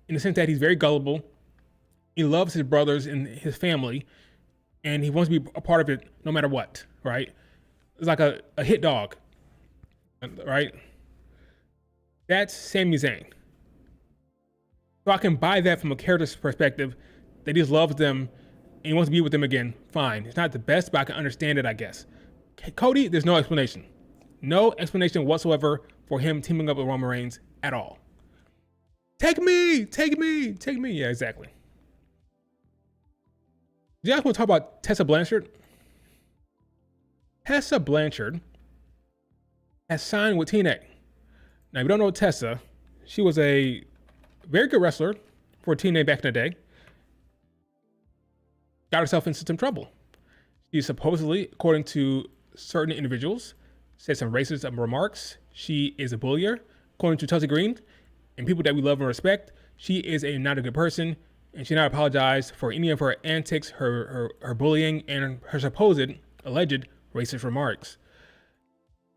in the sense that he's very gullible. He loves his brothers and his family, and he wants to be a part of it no matter what, right? It's like a hit dog, right? That's Sami Zayn. So I can buy that from a character's perspective, that he just loves them and he wants to be with them again. Fine. It's not the best, but I can understand it, I guess. Cody, there's no explanation. No explanation whatsoever for him teaming up with Roman Reigns at all. Take me. Yeah, exactly. Do you guys want to talk about Tessa Blanchard? Tessa Blanchard has signed with TNA. Now, if you don't know Tessa, she was a very good wrestler for TNA back in the day. Got herself into some trouble. She supposedly, according to certain individuals, said some racist remarks. She is a bullier. According to Tulsi Green and people that we love and respect, she is not a good person, and she not apologized for any of her antics, her bullying, and her supposed alleged racist remarks.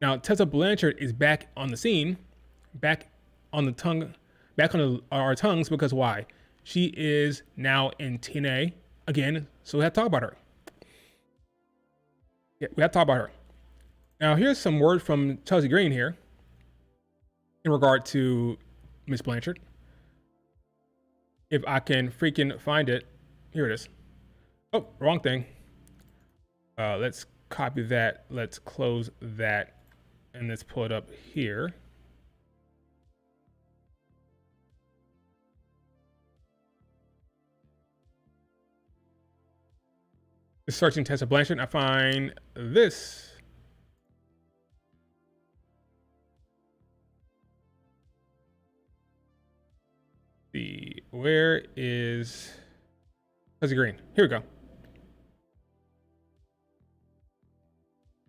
Now, Tessa Blanchard is back on the scene, back on our tongues, because why? She is now in TNA again, so we have to talk about her. Yeah, we have to talk about her. Now, here's some word from Chelsea Green here in regard to Miss Blanchard. If I can freaking find it. Here it is. Oh, wrong thing. Let's copy that. Let's close that. And let's pull it up here. Searching Tessa Blanchard, I find this. Where is Chelsea Green? Here we go.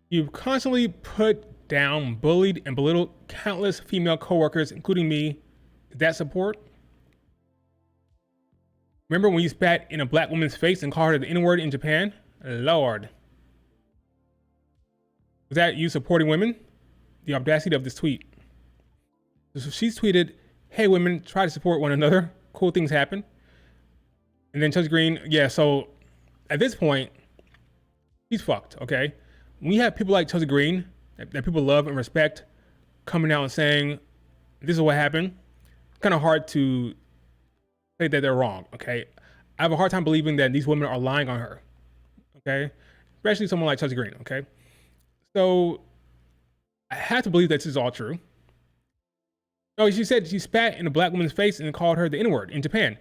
You've constantly put down, bullied, and belittled countless female coworkers, including me. Did that support? Remember when you spat in a black woman's face and called her the N-word in Japan? Lord. Was that you supporting women? The audacity of this tweet. So she's tweeted, hey women, try to support one another. Cool things happen. And then Chelsea Green, yeah, so at this point, she's fucked, okay? When you have people like Chelsea Green that people love and respect coming out and saying, this is what happened, it's kind of hard to say that they're wrong, okay? I have a hard time believing that these women are lying on her, okay? Especially someone like Chelsea Green, okay? So I have to believe that this is all true. So she said she spat in a black woman's face and called her the N-word in Japan.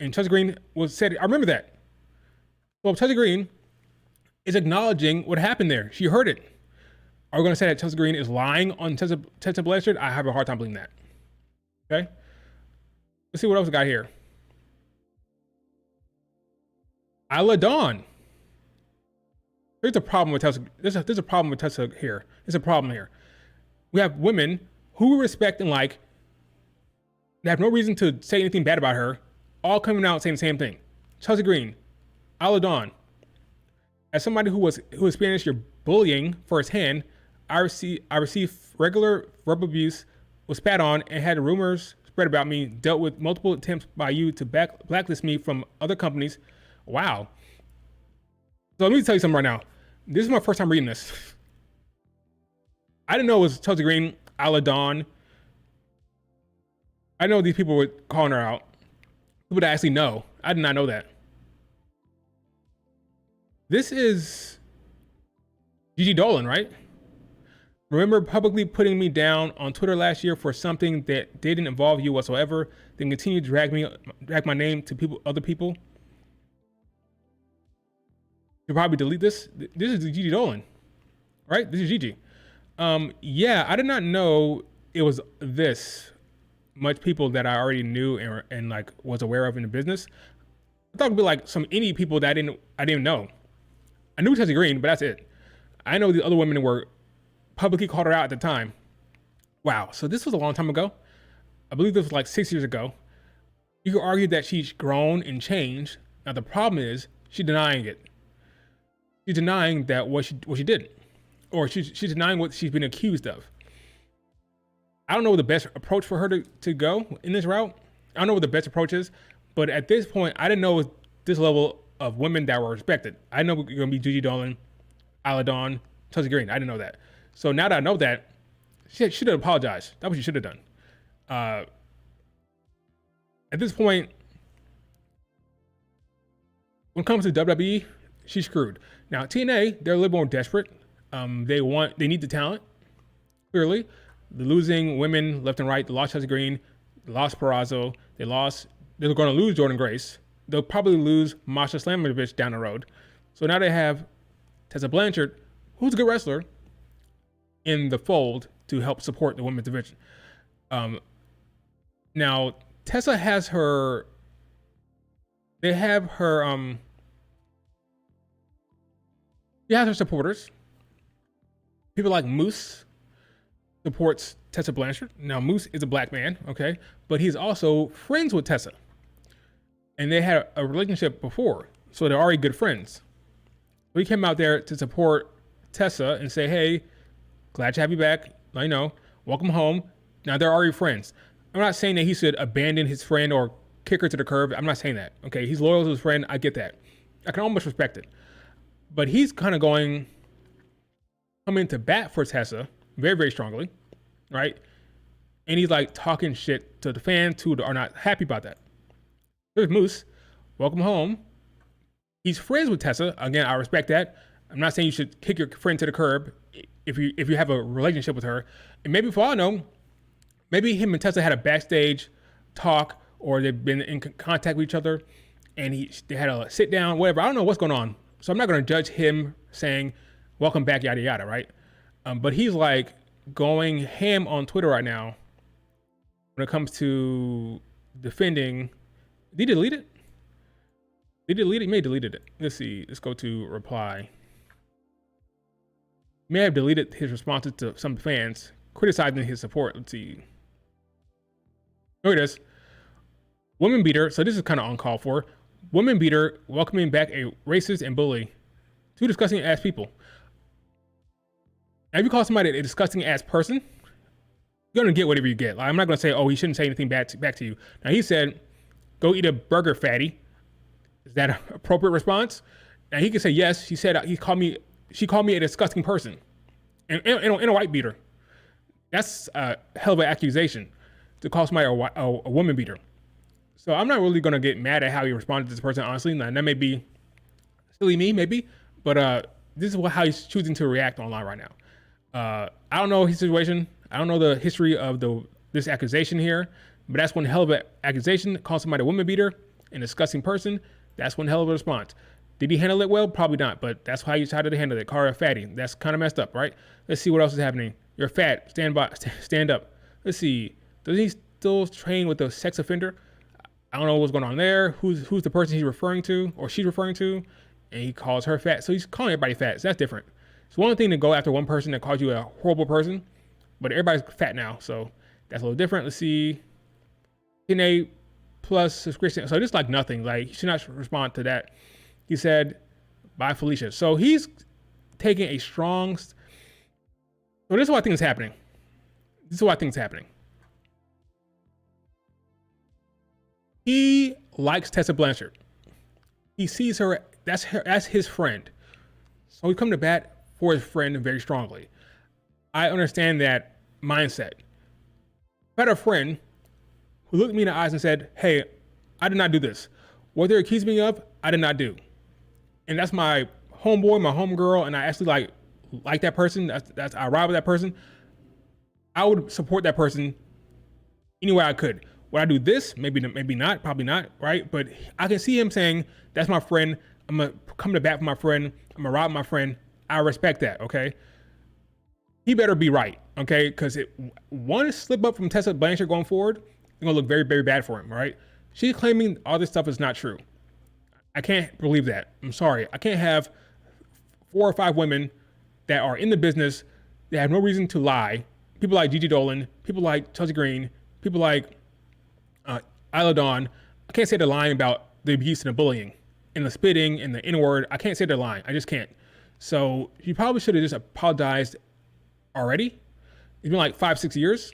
And Chelsea Green said, I remember that. So Chelsea Green is acknowledging what happened there. She heard it. Are we going to say that Chelsea Green is lying on Tessa Blanchard? I have a hard time believing that. Okay? Let's see what else we got here. Isla Dawn. There's a problem with Tessa. There's a problem with Tessa here. There's a problem here. We have women who we respect and like, they have no reason to say anything bad about her, all coming out saying the same thing. Chelsea Green, Isla Dawn. As somebody who experienced your bullying firsthand, I received regular verbal abuse, was spat on, and had rumors spread about me, dealt with multiple attempts by you to blacklist me from other companies. Wow. So let me tell you something right now. This is my first time reading this. I didn't know it was Chelsea Green, Isla Dawn. I know these people were calling her out. People that actually know. I did not know that. This is Gigi Dolan, right? Remember publicly putting me down on Twitter last year for something that didn't involve you whatsoever, then continue to drag my name to other people? You'll probably delete this. This is Gigi Dolan, right? This is Gigi. Yeah, I did not know it was this much people that I already knew and like was aware of in the business. I thought it'd be like some indie people that I didn't know. I knew Tessa Green, but that's it. I know the other women were publicly called her out at the time. Wow, so this was a long time ago. I believe this was like 6 years ago. You could argue that she's grown and changed. Now the problem is she's denying it. She's denying that what she did, or she's denying what she's been accused of. I don't know what the best approach for her to go in this route. I don't know what the best approach is, but at this point, I didn't know it was this level of women that were respected. I know we're gonna be Gigi Dolan, Isla Dawn, Chelsea Green. I didn't know that. So now that I know that, she should have apologized. That's what she should have done. At this point, when it comes to WWE, she's screwed. Now TNA, they're a little more desperate. They need the talent. Clearly, they're losing women left and right. They lost Chelsea Green, they lost Peraza, they're going to lose Jordan Grace. They'll probably lose Masha Slamovich down the road. So now they have Tessa Blanchard, who's a good wrestler, in the fold to help support the women's division. Now Tessa has her. They have her. She has her supporters. People like Moose supports Tessa Blanchard. Now Moose is a black man, okay, but he's also friends with Tessa, and they had a relationship before, so they're already good friends. So he came out there to support Tessa and say, "Hey, glad to have you back. I know, welcome home." Now they're already friends. I'm not saying that he should abandon his friend or kick her to the curb. I'm not saying that. Okay, he's loyal to his friend. I get that. I can almost respect it. But he's kind of going coming to bat for Tessa very, very strongly, right? And he's like talking shit to the fans who are not happy about that. There's Moose. Welcome home. He's friends with Tessa. Again, I respect that. I'm not saying you should kick your friend to the curb if you have a relationship with her. And maybe for all I know, maybe him and Tessa had a backstage talk, or they've been in contact with each other, and they had a sit down, whatever. I don't know what's going on. So I'm not going to judge him saying, welcome back, yada, yada, right? But he's like going ham on Twitter right now when it comes to defending. Did he delete it? Did he delete it? He may have deleted it. Let's see. Let's go to reply. He may have deleted his responses to some fans criticizing his support. Let's see. Oh, it is. Woman beater. So this is kind of uncalled for. Woman beater welcoming back a racist and bully. Two disgusting ass people. Now, if you call somebody a disgusting ass person, you're gonna get whatever you get. Like, I'm not gonna say, oh, he shouldn't say anything back to you. Now, he said, go eat a burger, fatty. Is that an appropriate response? Now, he can say yes. She said she called me a disgusting person, and a white beater. That's a hell of an accusation to call somebody a woman beater. So I'm not really gonna get mad at how he responded to this person, honestly. Now, that may be silly me, maybe, but this is how he's choosing to react online right now. I don't know his situation. I don't know the history of this accusation here, but that's one hell of an accusation. Call somebody a woman beater, a disgusting person. That's one hell of a response. Did he handle it well? Probably not, but that's how he decided to handle it. Call her a fatty. That's kind of messed up, right? Let's see what else is happening. You're fat. Stand up. Let's see. Does he still train with a sex offender? I don't know what's going on there. Who's the person he's referring to or she's referring to? And he calls her fat. So he's calling everybody fat. So that's different. It's one thing to go after one person that calls you a horrible person, but everybody's fat now. So that's a little different. Let's see. TNA plus subscription. So just like nothing. Like, he should not respond to that. He said, bye, Felicia. So he's taking a strong. So this is what I think is happening. He likes Tessa Blanchard. He sees her. That's his friend. So he come to bat for his friend very strongly. I understand that mindset. I had a friend who looked me in the eyes and said, hey, I did not do this. What they're accusing me of, I did not do. And that's my homeboy, my homegirl, and I actually like that person. I ride with that person. I would support that person any way I could. Would I do this? Maybe not, probably not, right? But I can see him saying, that's my friend. I'm gonna come to bat for my friend. I'm gonna ride with my friend. I respect that, okay? He better be right, okay? Because one slip up from Tessa Blanchard going forward, it's gonna look very, very bad for him, right? She's claiming all this stuff is not true. I can't believe that. I'm sorry. I can't have 4 or 5 women that are in the business that have no reason to lie. People like Gigi Dolan, people like Chelsea Green, people like Isla Dawn. I can't say they're lying about the abuse and the bullying and the spitting and the N-word. I can't say they're lying. I just can't. So you probably should have just apologized already. It's been like 5-6 years.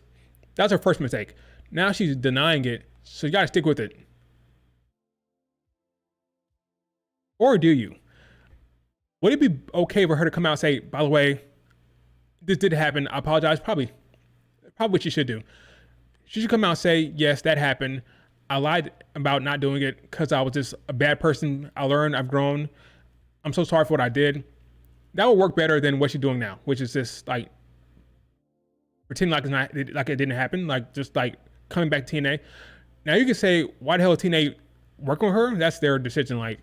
That's her first mistake. Now she's denying it. So you got to stick with it. Or do you? Would it be okay for her to come out and say, by the way, this did happen. I apologize. Probably what she should do. She should come out and say, yes, that happened. I lied about not doing it because I was just a bad person. I learned, I've grown. I'm so sorry for what I did. That would work better than what she's doing now, which is just like pretending like it didn't happen, like just like coming back to TNA. Now you can say, why the hell is TNA working with her? That's their decision. Like,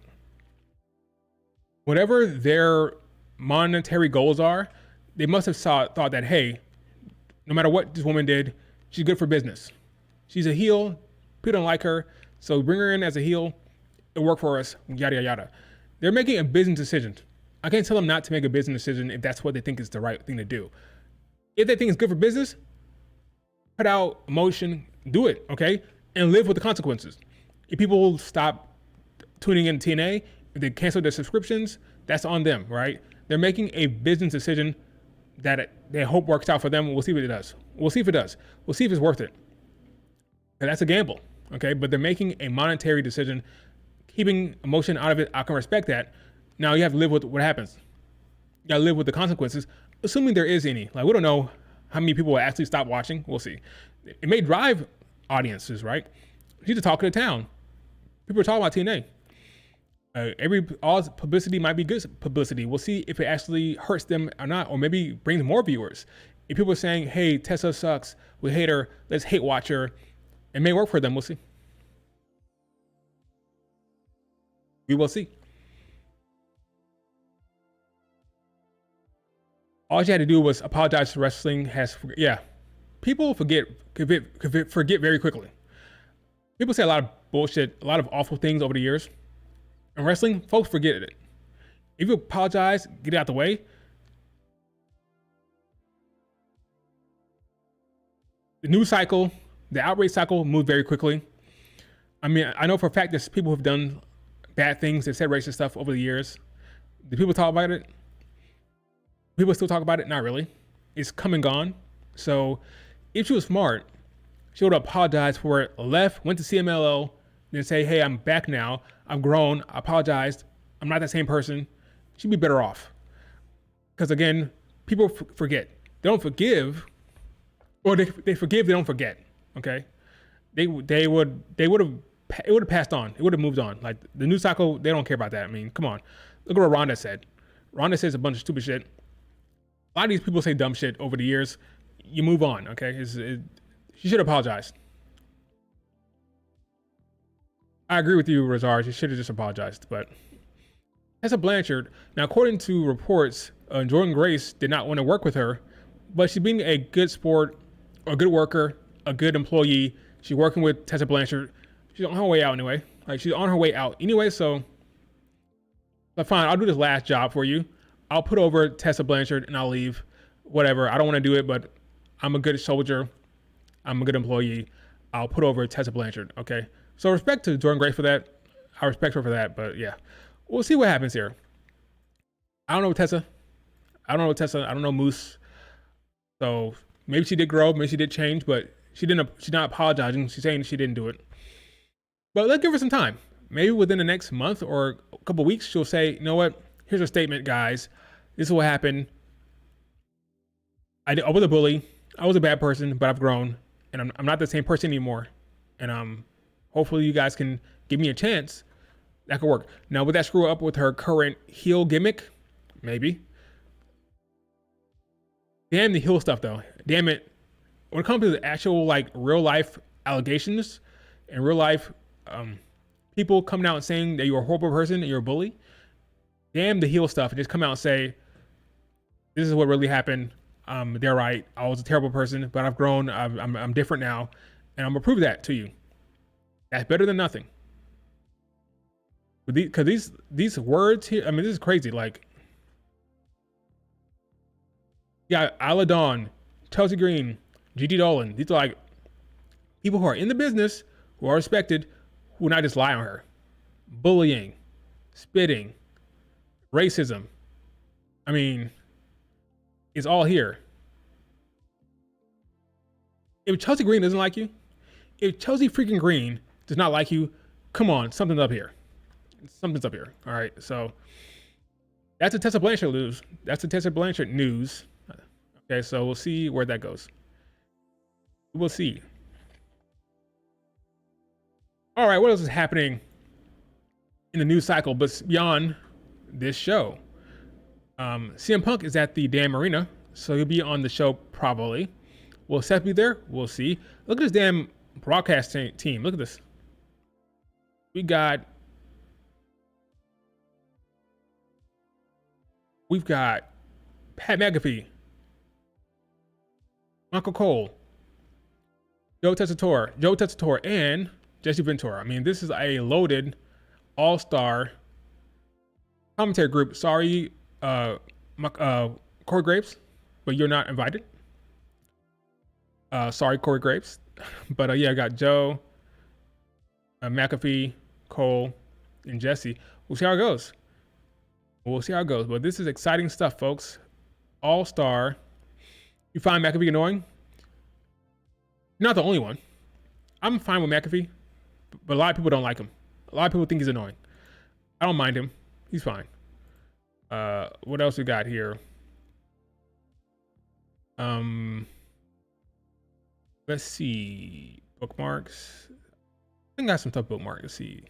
whatever their monetary goals are, they must have thought that, hey, no matter what this woman did, she's good for business. She's a heel. People don't like her. So bring her in as a heel. It'll work for us. Yada, yada, yada. They're making a business decision. I can't tell them not to make a business decision if that's what they think is the right thing to do. If they think it's good for business, put out emotion, do it, okay? And live with the consequences. If people stop tuning in to TNA, if they cancel their subscriptions, that's on them, right? They're making a business decision that they hope works out for them. We'll see if it does. We'll see if it's worth it. And that's a gamble, okay? But they're making a monetary decision, keeping emotion out of it. I can respect that. Now you have to live with what happens. You gotta live with the consequences. assuming there is any, like we don't know how many people will actually stop watching. We'll see. It may drive audiences, right? She's the talk of the town. People are talking about TNA. All publicity might be good publicity. We'll see if it actually hurts them or not, or maybe brings more viewers. If people are saying, "Hey, Tessa sucks. We hate her. Let's hate watch her," it may work for them. We'll see. We will see. All she had to do was apologize to wrestling. People forget very quickly. People say a lot of bullshit, a lot of awful things over the years. In wrestling, folks forget it. If you apologize, get it out the way. The news cycle, the outrage cycle moved very quickly. I mean, I know for a fact there's people who've done bad things that said racist stuff over the years. Do people talk about it? People still talk about it? Not really. It's come and gone. So if she was smart, she would apologize for it, left, went to CMLL, then say, "Hey, I'm back now. I'm grown. I apologized. I'm not that same person." She'd be better off. Because again, people forget. They don't forgive, or they forgive, they don't forget. Okay, it would have passed on. It would have moved on. Like the news cycle, they don't care about that. I mean, come on. Look at what Rhonda said. Rhonda says a bunch of stupid shit. A lot of these people say dumb shit over the years. You move on. Okay, she should apologize. I agree with you, Razar. She should have just apologized. But Tessa Blanchard, now according to reports, Jordan Grace did not want to work with her, but she's being a good sport, a good worker, a good employee. She's working with Tessa Blanchard. She's on her way out anyway. So fine, I'll do this last job for you. I'll put over Tessa Blanchard and I'll leave. Whatever. I don't want to do it, but I'm a good soldier. I'm a good employee. I'll put over Tessa Blanchard. Okay. So respect to Jordan Grace for that. I respect her for that, but yeah, we'll see what happens here. I don't know Tessa. I don't know Moose. So maybe she did grow, maybe she did change, but she's not apologizing. She's saying she didn't do it. But let's give her some time. Maybe within the next month or a couple weeks, she'll say, "You know what? Here's a statement, guys. This is what happened. I was a bully. I was a bad person, but I've grown, and I'm not the same person anymore. And hopefully you guys can give me a chance." That could work. Now, would that screw up with her current heel gimmick? Maybe. Damn the heel stuff, though. Damn it. When it comes to the actual, like, real life allegations and real life people coming out and saying that you're a horrible person and you're a bully, damn the heel stuff. Just come out and say, "This is what really happened. They're right. I was a terrible person, but I've grown. I'm different now, and I'm gonna prove that to you." That's better than nothing. Because these words here, I mean, this is crazy. Like, yeah, Isla Dawn, Chelsea Green, Gigi Dolan. These are like people who are in the business, who are respected, who will not just lie on her. Bullying, spitting, racism. I mean, it's all here. If Chelsea Green doesn't like you, if Chelsea freaking Green does not like you, come on, something's up here. Something's up here. All right, so that's a Tessa Blanchard news. That's a Tessa Blanchard news. Okay, so we'll see where that goes. We'll see. All right, what else is happening in the news cycle but beyond this show? CM Punk is at the damn arena, so he'll be on the show probably. Will Seth be there? We'll see. Look at this damn broadcast team. Look at this. We've got Pat McAfee, Michael Cole, Joe Tessitore, and Jesse Ventura. I mean, this is a loaded all-star commentary group. Sorry, Corey Graves, but you're not invited. Sorry, Corey Graves. But yeah, I got Joe, McAfee, Cole, and Jesse. We'll see how it goes. But this is exciting stuff, folks. All-star. You find McAfee annoying? You're not the only one. I'm fine with McAfee, but a lot of people don't like him. A lot of people think he's annoying. I don't mind him. He's fine. What else we got here? Let's see. Bookmarks. I think I got some tough bookmarks. Let's see.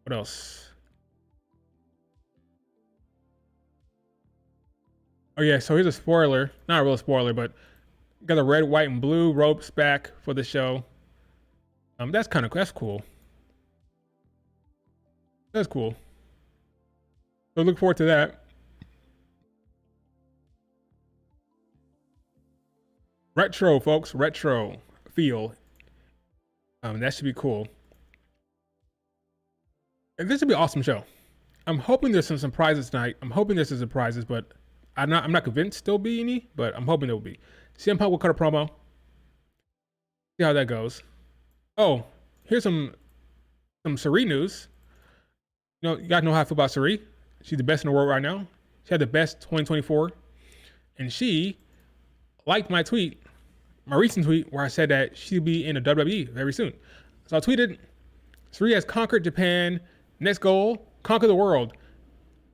What else? Oh yeah, so here's a spoiler. Not a real spoiler, but got the red, white, and blue ropes back for the show. That's cool. That's cool. So look forward to that. Retro, folks. Retro feel. That should be cool. And this should be an awesome show. I'm hoping there's some surprises tonight. I'm hoping there's some surprises, but I'm not convinced there'll be any, but I'm hoping there will be. CM Punk will cut a promo. See how that goes. Oh, here's some Sari news. You guys know how I feel about Sari. She's the best in the world right now. She had the best 2024. And she liked my recent tweet, where I said that she'll be in a WWE very soon. So I tweeted, Sari has conquered Japan. Next goal, conquer the world.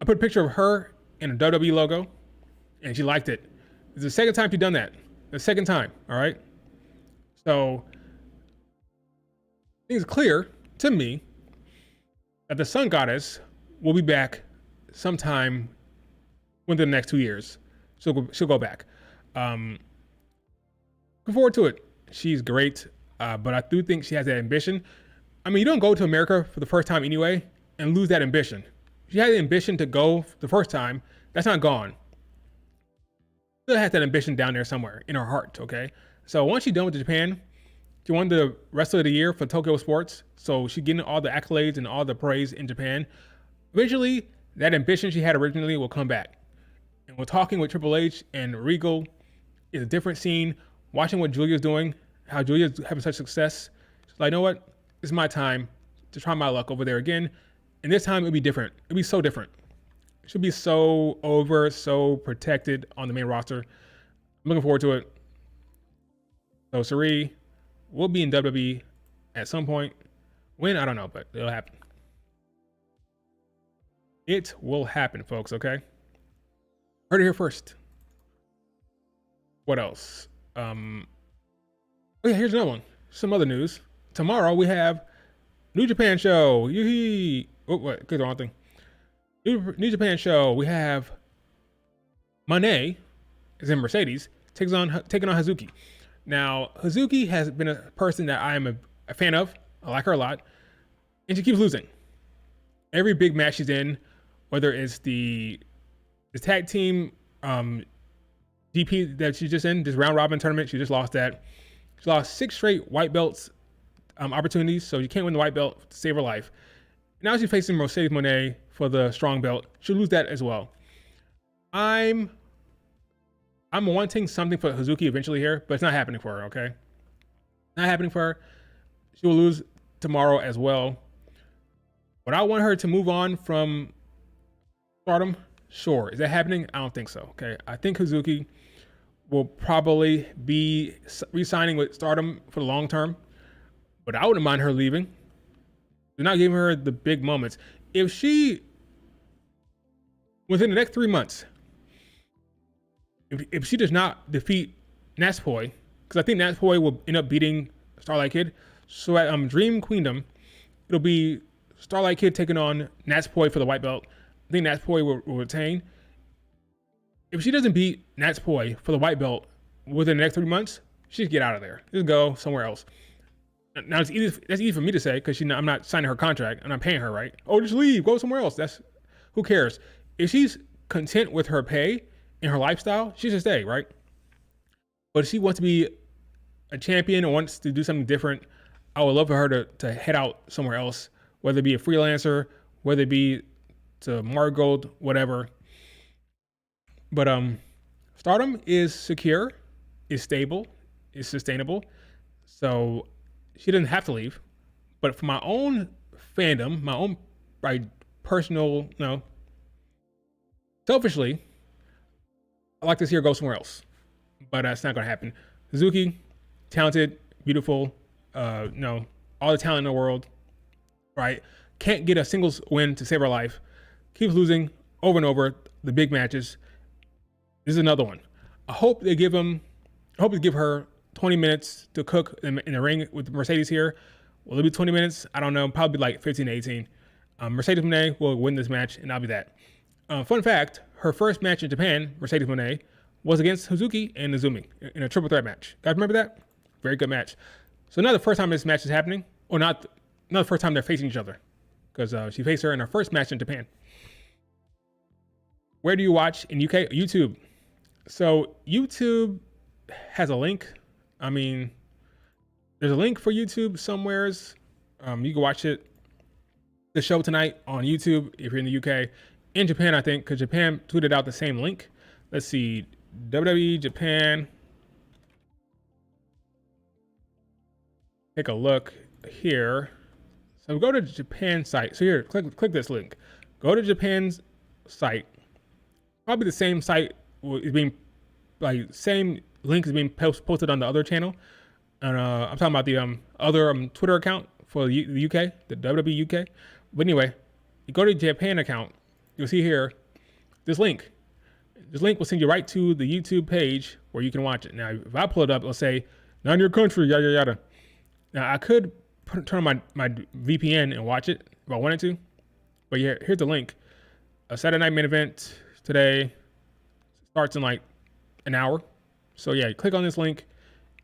I put a picture of her in a WWE logo, and she liked it. It's the second time she's done that. The second time, all right? So, it's clear to me that the Sun Goddess will be back sometime within the next 2 years. She'll go back. Looking forward to it. She's great, but I do think she has that ambition. I mean, you don't go to America for the first time anyway and lose that ambition. If you had the ambition to go the first time, that's not gone. Still has that ambition down there somewhere in her heart, okay? So once she's done with Japan, she won the Wrestler of the Year for Tokyo Sports, so she's getting all the accolades and all the praise in Japan. Eventually, that ambition she had originally will come back. And we're talking with Triple H and Regal is a different scene. Watching what Julia's doing, how Julia's having such success. She's like, you know what? It's my time to try my luck over there again. And this time it'll be different. It'll be so different. It should be so so protected on the main roster. I'm looking forward to it. So Sari will be in WWE at some point. When? I don't know, but it'll happen. It will happen, folks, okay? Heard it here first. What else? Oh yeah, here's another one. Some other news. Tomorrow we have New Japan show. Oh, what? Good, wrong thing. New Japan show. We have Monet, as in Mercedes, taking on Hazuki. Now, Hazuki has been a person that I am a fan of. I like her a lot, and she keeps losing. Every big match she's in, whether it's the tag team DP that she's just in, this round robin tournament, she just lost that. She lost 6 straight white belts opportunities, so you can't win the white belt to save her life. Now she's facing Mercedes Moné for the strong belt. She'll lose that as well. I'm wanting something for Hazuki eventually here, but it's not happening for her, okay? Not happening for her. She will lose tomorrow as well. But I want her to move on from Stardom. Sure. Is that happening? I don't think so, okay? I think Hazuki will probably be re-signing with Stardom for the long term, but I wouldn't mind her leaving. They're not giving her the big moments. If she, within the next 3 months, if she does not defeat Natsupoi, because I think Natsupoi will end up beating Starlight Kid, so at Dream Queendom, it'll be Starlight Kid taking on Natsupoi for the white belt. I think Natsupoi will retain. If she doesn't beat Natsupoi for the white belt within the next 3 months, she should get out of there. Just go somewhere else. Now that's easy for me to say because I'm not signing her contract. I'm not paying her, right? Oh, just leave, go somewhere else. Who cares? If she's content with her pay and her lifestyle, she should stay, right? But if she wants to be a champion or wants to do something different, I would love for her to head out somewhere else, whether it be a freelancer, whether it be to Margold, whatever. But Stardom is secure, is stable, is sustainable. So she doesn't have to leave. But for my own fandom, my own personal, selfishly, I like to see her go somewhere else. But that's not going to happen. Suzuki, talented, beautiful, all the talent in the world, right? Can't get a singles win to save her life. Keeps losing over and over the big matches. This is another one. I hope they give her 20 minutes to cook in the ring with Mercedes here. Will it be 20 minutes? I don't know. Probably like 15 to 18. Mercedes Moné will win this match, and that'll be that. Fun fact, her first match in Japan, Mercedes Moné, was against Hazuki and Izumi in a triple threat match. Guys remember that? Very good match. So not the first time this match is happening, or not the first time they're facing each other, because she faced her in her first match in Japan. Where do you watch in UK? YouTube. So YouTube has a link. I mean, there's a link for YouTube somewheres. You can watch the show tonight on YouTube if you're in the UK. In Japan, I think, because Japan tweeted out the same link. Let's see, WWE Japan. Take a look here. So go to Japan site. So here, click this link. Go to Japan's site. Probably the same site is being, like, same link is being posted on the other channel. And I'm talking about the other Twitter account for the UK, the WWE UK. But anyway, you go to the Japan account, you'll see here this link. This link will send you right to the YouTube page where you can watch it. Now, if I pull it up, it'll say, not in your country, yada, yada, yada. Now, I could turn on my VPN and watch it if I wanted to. But yeah, here's the link. A Saturday night main event today starts in like an hour. So yeah, click on this link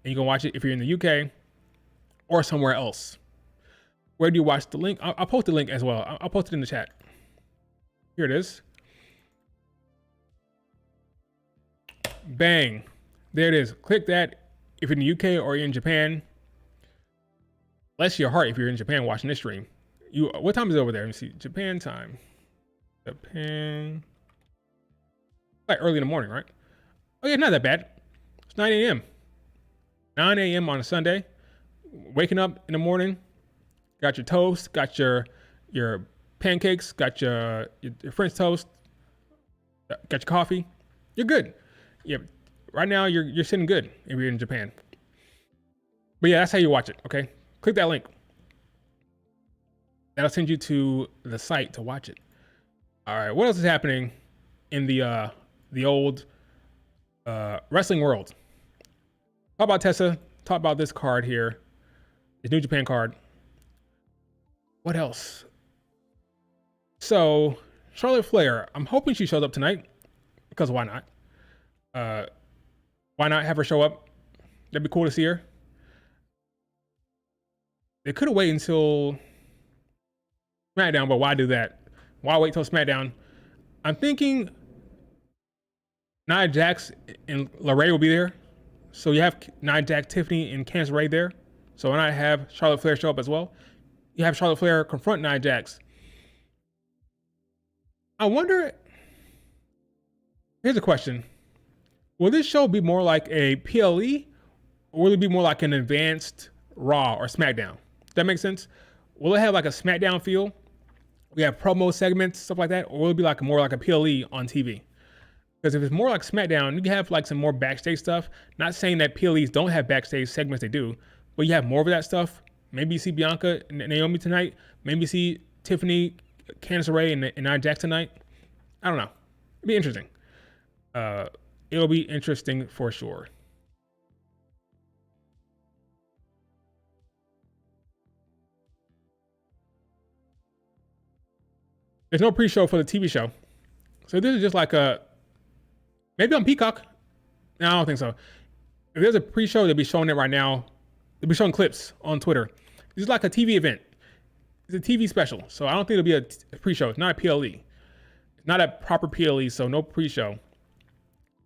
and you can watch it if you're in the UK or somewhere else. Where do you watch the link? I'll post the link as well. I'll post it in the chat. Here it is. Bang. There it is. Click that if you're in the UK or you're in Japan. Bless your heart if you're in Japan watching this stream. What time is it over there? Let me see. Japan time. Japan. Like early in the morning, right? Oh yeah, not that bad. It's 9 a.m. 9 a.m. on a Sunday. Waking up in the morning. Got your toast. Got your pancakes. Got your French toast. Got your coffee. You're good. Yeah. Right now you're sitting good if you're in Japan. But yeah, that's how you watch it. Okay. Click that link. That'll send you to the site to watch it. All right. What else is happening in the old wrestling world? Talk about Tessa. Talk about this card here. This New Japan card. What else? So Charlotte Flair. I'm hoping she shows up tonight because why not? Why not have her show up? That'd be cool to see her. They could have waited until Smackdown, but why do that? Why wait till Smackdown? I'm thinking Nia Jax and LeRae will be there. So you have Nia Jax, Tiffany, and Candice LeRae there. So why not have Charlotte Flair show up as well? You have Charlotte Flair confront Nia Jax. I wonder, here's a question. Will this show be more like a PLE or will it be more like an advanced Raw or Smackdown? That makes sense? Will it have like a Smackdown feel? We have promo segments, stuff like that, or will it be like more like a PLE on TV? Because if it's more like Smackdown, you can have like some more backstage stuff. Not saying that PLEs don't have backstage segments, they do, but you have more of that stuff. Maybe you see Bianca and Naomi tonight. Maybe you see Tiffany, Candice LeRae, and Nia Jax tonight. I don't know. It'll be interesting. It'll be interesting for sure. There's no pre-show for the TV show. So this is just like maybe on Peacock. No, I don't think so. If there's a pre-show, they'll be showing it right now. They'll be showing clips on Twitter. This is like a TV event. It's a TV special. So I don't think it'll be a pre-show. It's not a PLE. It's not a proper PLE, so no pre-show.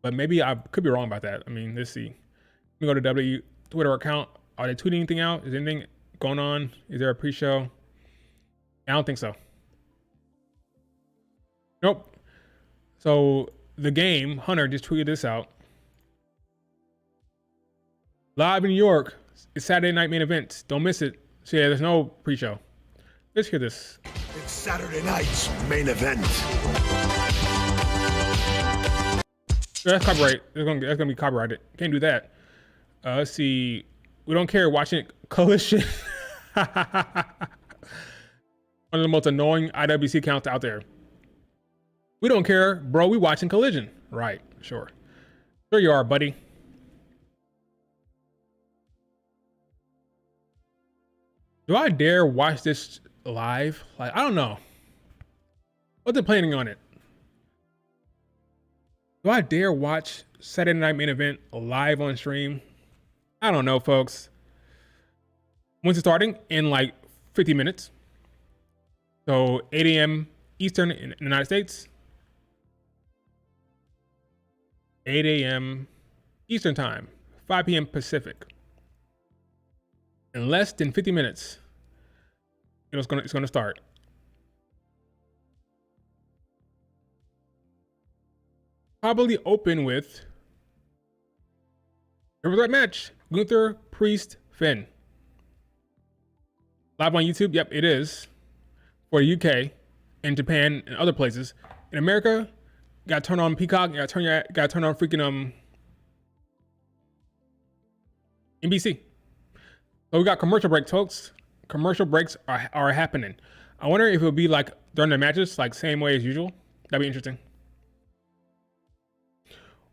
But maybe I could be wrong about that. I mean, let's see. Let me go to W Twitter account. Are they tweeting anything out? Is anything going on? Is there a pre-show? I don't think so. Nope. So the game, Hunter just tweeted this out. Live in New York. It's Saturday night main event. Don't miss it. So yeah, there's no pre-show. Let's hear this. It's Saturday night's main event. That's copyright. That's gonna be copyrighted. Can't do that. Let's see. We don't care watching Collision. One of the most annoying IWC accounts out there. We don't care, bro. We watching Collision. Right, sure. There you are, buddy. Do I dare watch this live? Like, I don't know. What's the planning on it? Do I dare watch Saturday Night Main Event live on stream? I don't know, folks. When's it starting? In like 50 minutes. So 8 a.m. Eastern in the United States. 8 a.m. Eastern time. 5 p.m. Pacific. In less than 50 minutes, it's gonna start. Probably open with triple threat match: Gunther, Priest, Finn. Live on YouTube. Yep, it is for the UK and Japan and other places. In America, you gotta turn on Peacock. You gotta turn on freaking NBC. So we got commercial breaks, folks. Commercial breaks are happening. I wonder if it'll be like during the matches, like same way as usual. That'd be interesting.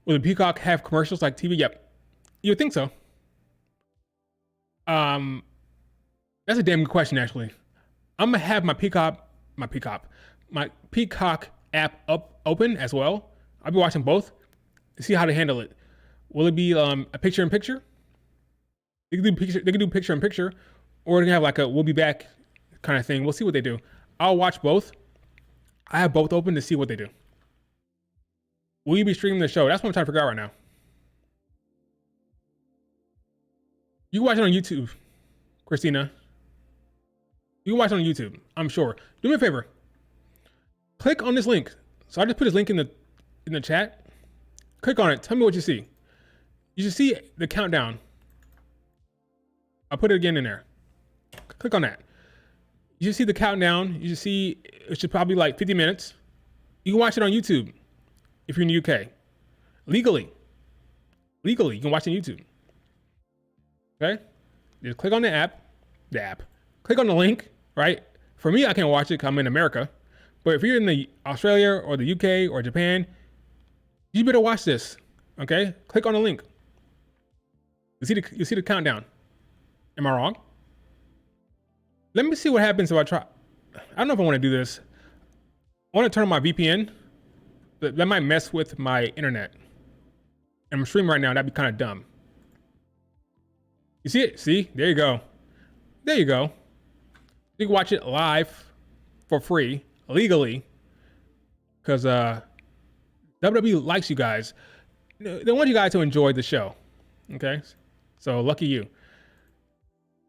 Will the Peacock have commercials like TV? Yep. You would think so. That's a damn good question, actually. I'm gonna have my Peacock app open as well. I'll be watching both to see how to handle it. Will it be a picture in picture? They can do picture in picture, or they can have like a "we'll be back" kind of thing. We'll see what they do. I'll watch both. I have both open to see what they do. Will you be streaming the show? That's what I'm trying to figure out right now. You can watch it on YouTube, Christina. You can watch it on YouTube, I'm sure. Do me a favor. Click on this link. So I just put this link in the chat. Click on it. Tell me what you see. You should see the countdown. I'll put it again in there. Click on that. You should see the countdown. You should see it should probably like 50 minutes. You can watch it on YouTube if you're in the UK. Legally, you can watch it on YouTube. Okay? Just click on the app. Click on the link, right? For me, I can't watch it because I'm in America. But if you're in the Australia or the UK or Japan, you better watch this. Okay? Click on the link. You see the countdown. Am I wrong? Let me see what happens if I try. I don't know if I want to do this. I want to turn on my VPN. But that might mess with my internet. And I'm streaming right now. That'd be kind of dumb. You see it? See? There you go. There you go. You can watch it live for free, legally. Because WWE likes you guys. They want you guys to enjoy the show. Okay? So lucky you.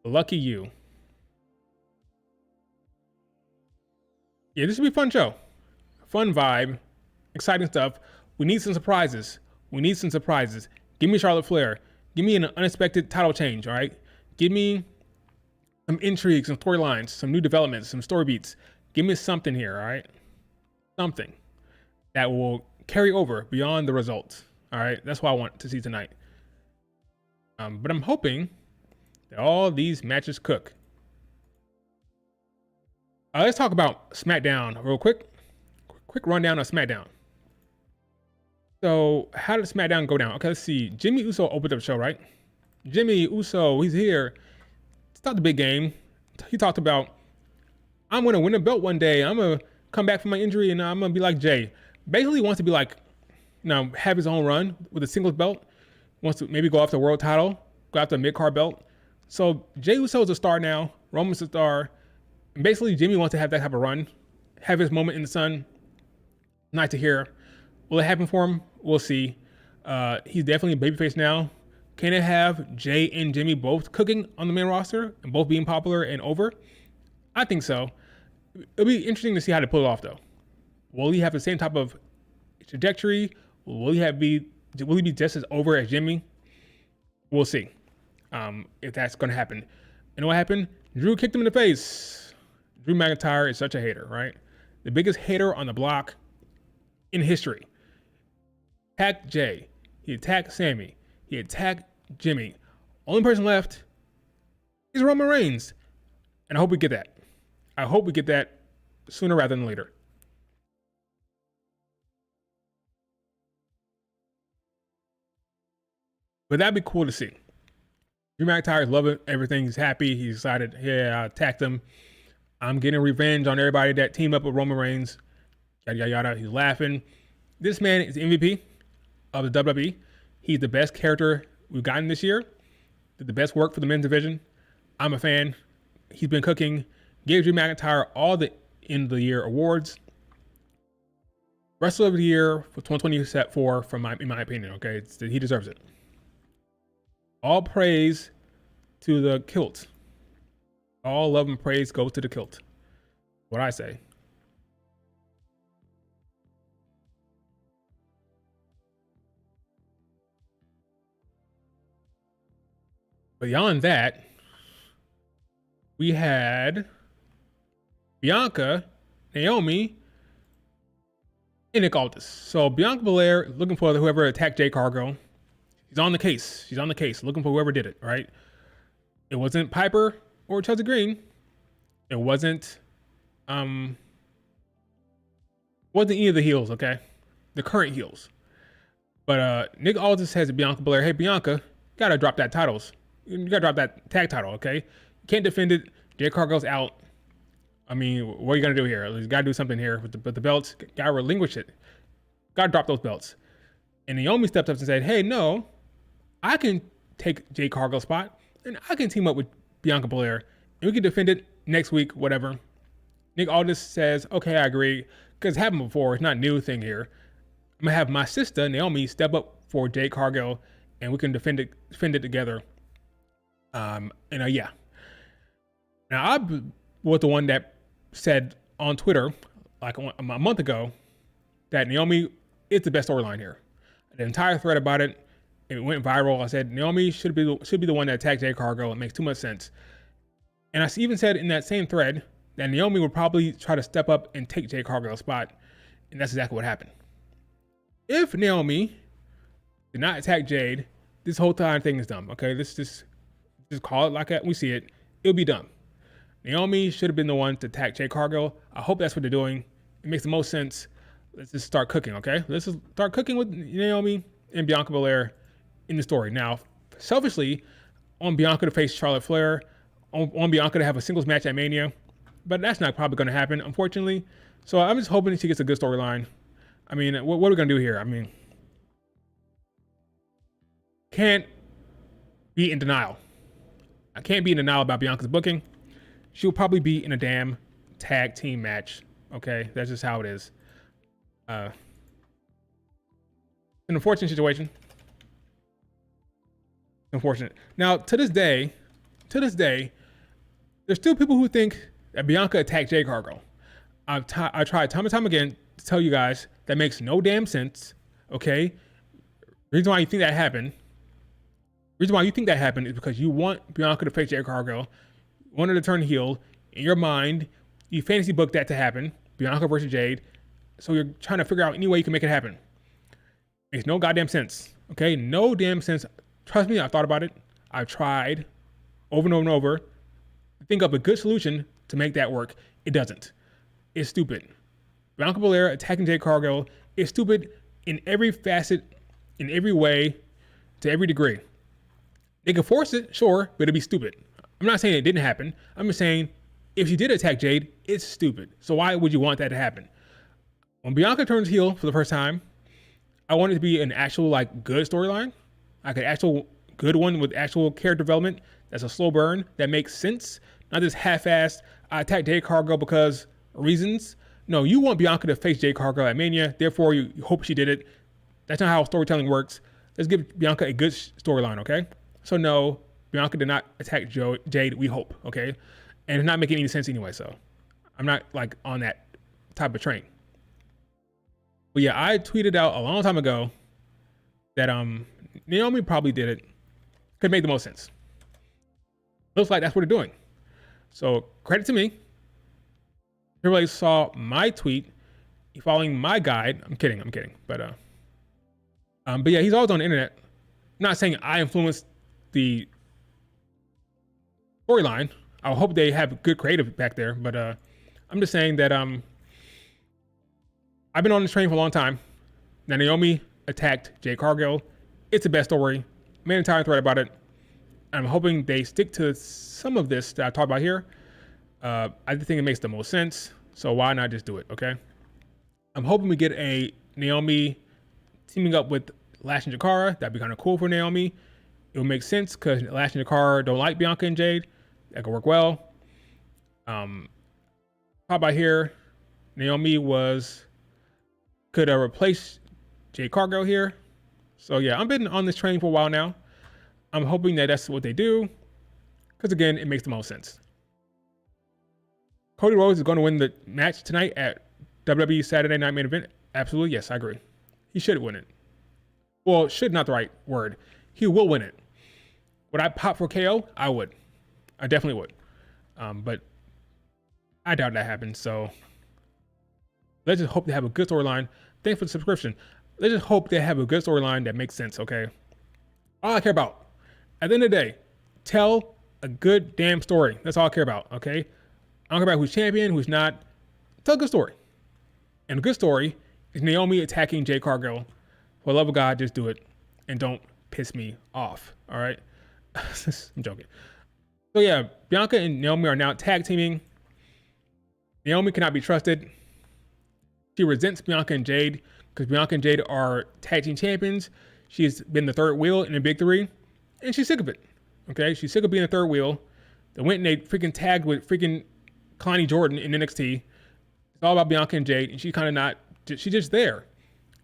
Lucky you. Yeah, this will be a fun show. Fun vibe. Exciting stuff. We need some surprises. Give me Charlotte Flair. Give me an unexpected title change, all right? Give me some intrigue, some storylines, some new developments, some story beats. Give me something here, all right? Something that will carry over beyond the results, all right? That's what I want to see tonight. But I'm hoping that all these matches cook. Let's talk about Smackdown real quick. Quick rundown of Smackdown. So how did Smackdown go down? Okay, let's see. Jimmy Uso opened up the show, right? Jimmy Uso, he's here. It's not the big game. He talked about, I'm going to win a belt one day. I'm going to come back from my injury and I'm going to be like Jay. Basically, he wants to be like, have his own run with a singles belt. Wants to maybe go after the world title, go after the mid-card belt. So Jey Uso is a star now. Roman's a star. And basically, Jimmy wants to have that type of run, have his moment in the sun. Nice to hear. Will it happen for him? We'll see. He's definitely a babyface now. Can it have Jay and Jimmy both cooking on the main roster and both being popular and over? I think so. It'll be interesting to see how they pull it off, though. Will he have the same type of trajectory? Will he be just as over as Jimmy? We'll see if that's going to happen. And what happened? Drew kicked him in the face. Drew McIntyre is such a hater, right? The biggest hater on the block in history. Attacked Jay. He attacked Sammy. He attacked Jimmy. Only person left is Roman Reigns. And I hope we get that. I hope we get that sooner rather than later. But that'd be cool to see. Drew McIntyre is loving everything. He's happy. He's excited. Yeah, I attacked him. I'm getting revenge on everybody that teamed up with Roman Reigns. Yada, yada, yada. He's laughing. This man is MVP of the WWE. He's the best character we've gotten this year. Did the best work for the men's division. I'm a fan. He's been cooking. Gave Drew McIntyre all the end of the year awards. Wrestler of the year for 2024, in my opinion. Okay, he deserves it. All praise to the kilt. All love and praise goes to the kilt. What I say. Beyond that, we had Bianca, Naomi, and Nick Aldis. So Bianca Belair looking for whoever attacked Jade Cargill. She's on the case. She's on the case, looking for whoever did it, right? It wasn't Piper or Chelsea Green. It wasn't any of the heels, okay? The current heels. But Nick Aldis says to Bianca Belair, hey, Bianca, gotta drop that titles. You gotta drop that tag title, okay? You can't defend it. Jade Cargill's out. I mean, what are you gonna do here? You gotta do something here with the belts. Gotta relinquish it. Gotta drop those belts. And Naomi stepped up and said, hey, no, I can take Jade Cargill's spot and I can team up with Bianca Belair and we can defend it next week, whatever. Nick Aldis says, okay, I agree, because it happened before. It's not a new thing here. I'm gonna have my sister Naomi step up for Jade Cargill and we can defend it together. Yeah. Now I was the one that said on Twitter like a month ago that Naomi is the best storyline here. The entire thread about it, it went viral. I said Naomi should be the one that attacked Jade Cargill. It makes too much sense. And I even said in that same thread that Naomi would probably try to step up and take Jade Cargill's spot, and that's exactly what happened. If Naomi did not attack Jade, this whole time thing is dumb. Okay, let's just call it like we see it. It'll be dumb. Naomi should have been the one to attack Jade Cargill. I hope that's what they're doing. It makes the most sense. Let's just start cooking, okay? Let's just start cooking with Naomi and Bianca Belair in the story. Now, selfishly, on Bianca to face Charlotte Flair, on Bianca to have a singles match at Mania, but that's not probably going to happen, unfortunately. So I'm just hoping she gets a good storyline. I mean, what are we going to do here? I mean, can't be in denial. I can't be in denial about Bianca's booking. She'll probably be in a damn tag team match. Okay, that's just how it is. An unfortunate situation. Unfortunate. Now, to this day, there's still people who think that Bianca attacked Jade Cargill. I tried time and time again to tell you guys that makes no damn sense. Okay, reason why you think that happened is because you want Bianca to face Jade Cargill. You want her to turn heel. In your mind, you fantasy booked that to happen. Bianca versus Jade. So you're trying to figure out any way you can make it happen. Makes no goddamn sense. Okay? No damn sense. Trust me, I've thought about it. I've tried over and over and over to think up a good solution to make that work. It doesn't. It's stupid. Bianca Belair attacking Jade Cargill is stupid in every facet, in every way, to every degree. They can force it, sure, but it'd be stupid. I'm not saying it didn't happen. I'm just saying if she did attack Jade, it's stupid. So why would you want that to happen? When Bianca turns heel for the first time, I want it to be an actual good storyline, like an actual good one with actual character development. That's a slow burn that makes sense, not just half-assed. I attacked Jade Cargill because reasons. No, you want Bianca to face Jade Cargill at Mania. Therefore, you hope she did it. That's not how storytelling works. Let's give Bianca a good storyline, okay? So no, Bianca did not attack Jade. We hope, okay? And it's not making any sense anyway. So I'm not on that type of train. But yeah, I tweeted out a long time ago that Naomi probably did it. Could make the most sense. Looks like that's what they're doing. So credit to me. Everybody saw my tweet, following my guide. I'm kidding. But yeah, he's always on the internet. I'm not saying I influenced the storyline. I hope they have good creative back there. But I'm just saying that I've been on this train for a long time. Now Naomi attacked Jade Cargill. It's the best story. made an entire thread about it. I'm hoping they stick to some of this that I talked about here. I think it makes the most sense. So why not just do it, okay? I'm hoping we get a Naomi teaming up with Lash and Jakara. That'd be kind of cool for Naomi. It would make sense because Lash and Jakara don't like Bianca and Jade. That could work well. How about here? Naomi could replace Jade Cargill here. So yeah, I've been on this train for a while now. I'm hoping that that's what they do because again, it makes the most sense. Cody Rhodes is going to win the match tonight at WWE Saturday Night Main Event. Absolutely, yes, I agree. He should win it. Well, should not the right word. He will win it. Would I pop for KO? I would. I definitely would. But I doubt that happens. So let's just hope they have a good storyline. Thanks for the subscription. Let's just hope they have a good storyline that makes sense, okay? All I care about. At the end of the day, tell a good damn story. That's all I care about, okay? I don't care about who's champion, who's not. Tell a good story. And a good story is Naomi attacking Jade Cargill. For the love of God, just do it. And don't piss me off, all right? I'm joking. So yeah, Bianca and Naomi are now tag teaming. Naomi cannot be trusted. She resents Bianca and Jade because Bianca and Jade are tag team champions. She's been the third wheel in the big three, and she's sick of it. Okay, she's sick of being the third wheel. They went and they freaking tagged with freaking Connie Jordan in NXT. It's all about Bianca and Jade, and she's kind of not. She's just there.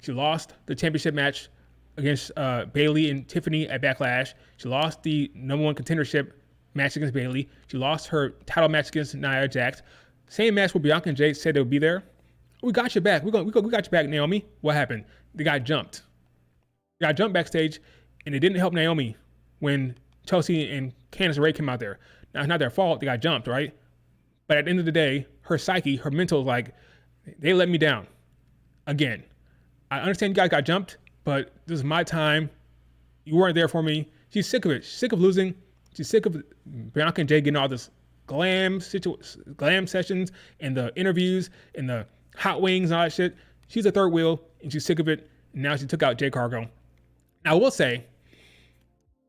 She lost the championship match against Bayley and Tiffany at Backlash. She lost the #1 contendership match against Bayley. She lost her title match against Nia Jax. Same match where Bianca and Jade said they would be there. We got your back. We got your back, Naomi. What happened? They got jumped. They got jumped backstage, and it didn't help Naomi when Chelsea and Candice LeRae came out there. Now, it's not their fault. They got jumped, right? But at the end of the day, her psyche, her mental is like, they let me down. Again, I understand you guys got jumped, but this is my time. You weren't there for me. She's sick of it. She's sick of losing. She's sick of Bianca and Jay getting all this glam sessions and the interviews and the hot wings and all that shit. She's a third wheel and she's sick of it. And now she took out Jade Cargill. Now, I will say,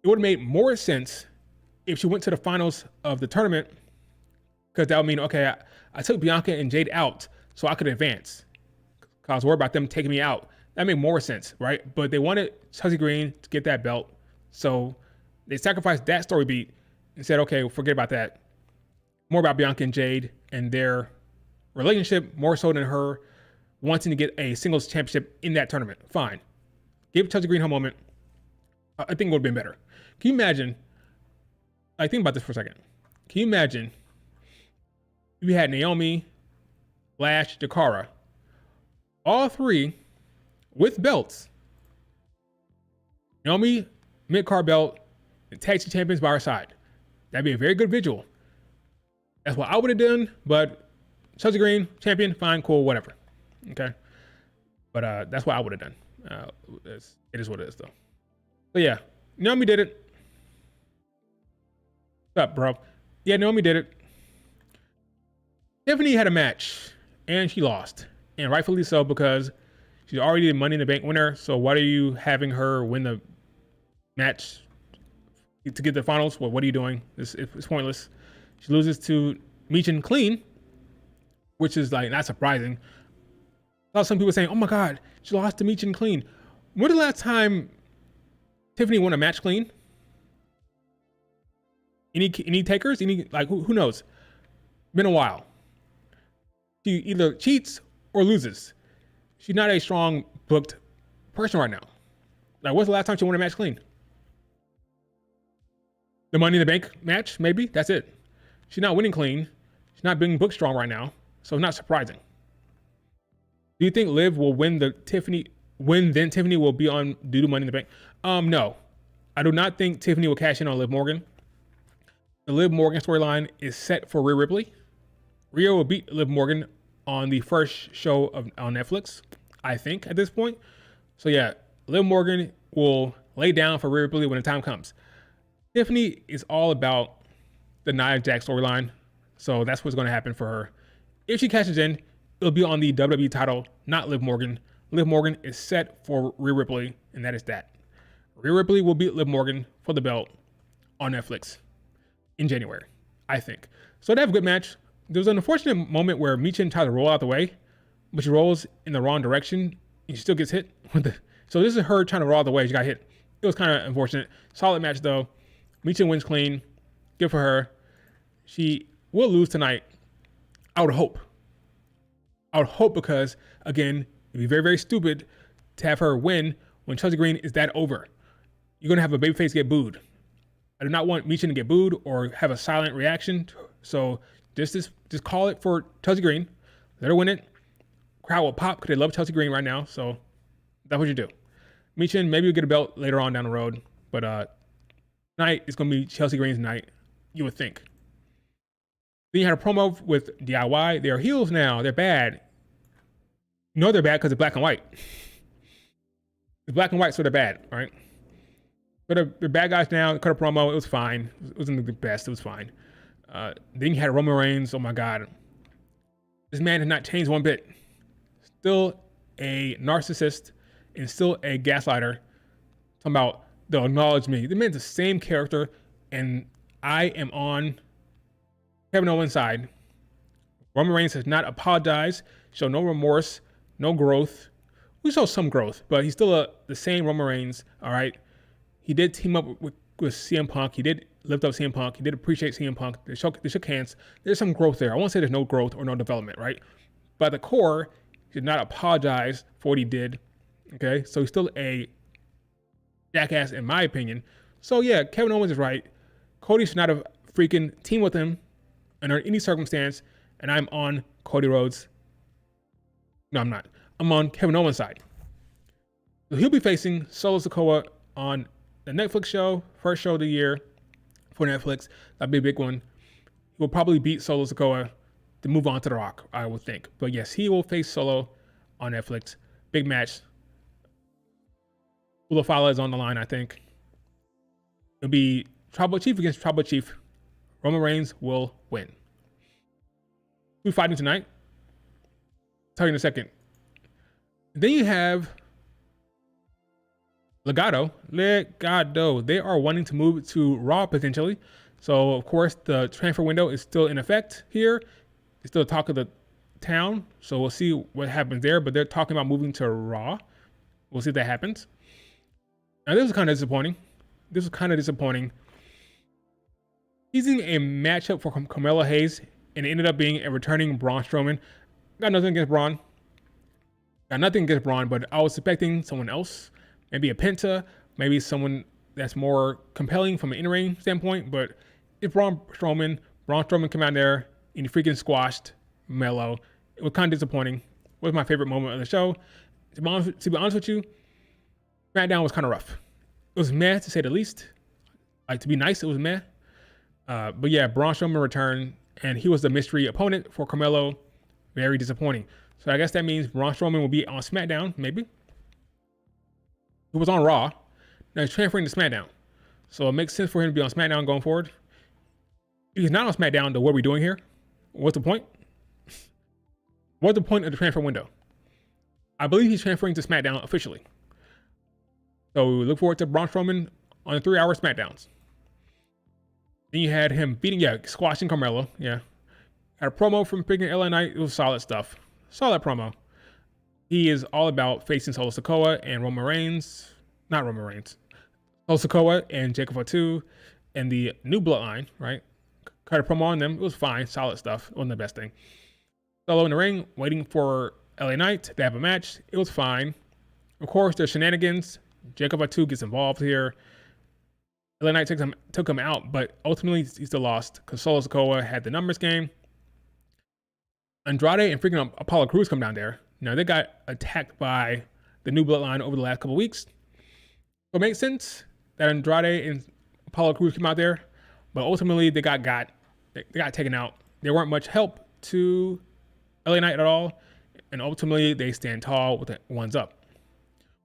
it would have made more sense if she went to the finals of the tournament, because that would mean, okay, I took Bianca and Jade out so I could advance. Because I was worried about them taking me out. That made more sense, right? But they wanted Chelsea Green to get that belt. So they sacrificed that story beat and said, okay, forget about that. More about Bianca and Jade and their relationship, more so than her wanting to get a singles championship in that tournament. Fine. Give Chelsea Green her moment. I think it would have been better. Can you imagine? I think about this for a second. Can you imagine if you had Naomi, Lash, Jakara, all three with belts? Naomi, mid-card belt, and tag team champions by our side. That'd be a very good visual. That's what I would have done, but Chelsea Green, champion, fine, cool, whatever. Okay? But that's what I would have done. It is what it is, though. But yeah, Naomi did it. What's up, bro? Yeah, Naomi did it. Tiffany had a match, and she lost. And rightfully so, because she's already the Money in the Bank winner, so why are you having her win the match to get the finals? Well, what are you doing? It's pointless. She loses to Michin Clean, which is like not surprising. I saw some people saying, oh my God, she lost to Michin Clean. When the last time Tiffany won a match clean? Any takers? Who knows? Been a while. She either cheats or loses. She's not a strong booked person right now. Like, when's the last time she won a match clean? The Money in the Bank match, maybe? That's it. She's not winning clean. She's not being booked strong right now. So it's not surprising. Do you think Liv will win then Tiffany will be on due to Money in the Bank? No. I do not think Tiffany will cash in on Liv Morgan. The Liv Morgan storyline is set for Rhea Ripley. Rhea will beat Liv Morgan on the first show on Netflix, I think, at this point. So yeah, Liv Morgan will lay down for Rhea Ripley when the time comes. Tiffany is all about the Nia Jax storyline, so that's what's going to happen for her. If she cashes in, it'll be on the WWE title, not Liv Morgan. Liv Morgan is set for Rhea Ripley, and that is that. Rhea Ripley will beat Liv Morgan for the belt on Netflix in January, I think. So they have a good match. There was an unfortunate moment where Michin tried to roll out the way, but she rolls in the wrong direction and she still gets hit. So this is her trying to roll out the way. She got hit. It was kind of unfortunate. Solid match though. Michin wins clean. Good for her. She will lose tonight. I would hope because, again, it'd be very, very stupid to have her win when Chelsea Green is that over. You're going to have a babyface get booed. I do not want Michin to get booed or have a silent reaction. So just call it for Chelsea Green. Let her win it. Crowd will pop because they love Chelsea Green right now. So that's what you do. Michin, maybe you'll get a belt later on down the road. But tonight is going to be Chelsea Green's night, you would think. Then you had a promo with DIY. They're heels now. They're bad. You know they're bad because they're black and white. It's black and white, so they're bad, right? But they're bad guys now. Cut a promo. It was fine. It wasn't the best. It was fine. Then you had Roman Reigns. Oh, my God. This man has not changed one bit. Still a narcissist and still a gaslighter. Talking about, they'll acknowledge me. The man's the same character, and I am on Kevin Owens' side. Roman Reigns has not apologized, showed no remorse, no growth. We saw some growth, but he's still the same Roman Reigns, all right? He did team up with CM Punk. He did lift up CM Punk. He did appreciate CM Punk. They shook hands. There's some growth there. I won't say there's no growth or no development, right? But at the core, he did not apologize for what he did, okay? So he's still a jackass, in my opinion. So, yeah, Kevin Owens is right. Cody should not have freaking teamed with him under any circumstance, and I'm on Cody Rhodes. No, I'm not. I'm on Kevin Owens' side. So he'll be facing Solo Sikoa on the Netflix show, first show of the year for Netflix. That'd be a big one. He will probably beat Solo Sikoa to move on to The Rock, I would think. But yes, he will face Solo on Netflix. Big match. Ulafala is on the line, I think. It'll be Tribal Chief against Tribal Chief. Roman Reigns will win. Who's fighting tonight? I'll tell you in a second. Then you have Legado. They are wanting to move to Raw potentially. So, of course, the transfer window is still in effect here. It's still talk of the town. So we'll see what happens there. But they're talking about moving to Raw. We'll see if that happens. Now, this was kind of disappointing. Teasing a matchup for Carmelo Hayes, and it ended up being a returning Braun Strowman. Got nothing against Braun, but I was expecting someone else. Maybe a Penta, maybe someone that's more compelling from an in-ring standpoint. But it's Braun Strowman came out there and he freaking squashed Melo. It was kind of disappointing. It was my favorite moment of the show. To be honest with you, Smackdown was kind of rough. It was meh, to say the least. Like, to be nice, it was meh. But yeah, Braun Strowman returned, and he was the mystery opponent for Carmelo. Very disappointing. So I guess that means Braun Strowman will be on SmackDown, maybe. He was on Raw. Now he's transferring to SmackDown. So it makes sense for him to be on SmackDown going forward. If he's not on SmackDown, then what are we doing here? What's the point? What's the point of the transfer window? I believe he's transferring to SmackDown officially. So we look forward to Braun Strowman on the 3-hour SmackDowns. Then you had him squashing Carmelo. Yeah. Had a promo from freaking LA Knight. It was solid stuff. Solid promo. He is all about facing Solo Sikoa and Solo Sikoa and Jacob Fatu and the new bloodline, right? Cut a promo on them. It was fine. Solid stuff. It wasn't the best thing. Solo in the ring, waiting for LA Knight. They have a match. It was fine. Of course, there's shenanigans. Jacob Fatu gets involved here. LA Knight took him out, but ultimately he still lost because Solo Sikoa had the numbers game. Andrade and freaking Apollo Crews come down there. Now, they got attacked by the new bloodline over the last couple of weeks. So it makes sense that Andrade and Apollo Crews came out there, but ultimately they got taken out. They weren't much help to LA Knight at all, and ultimately they stand tall with the ones up,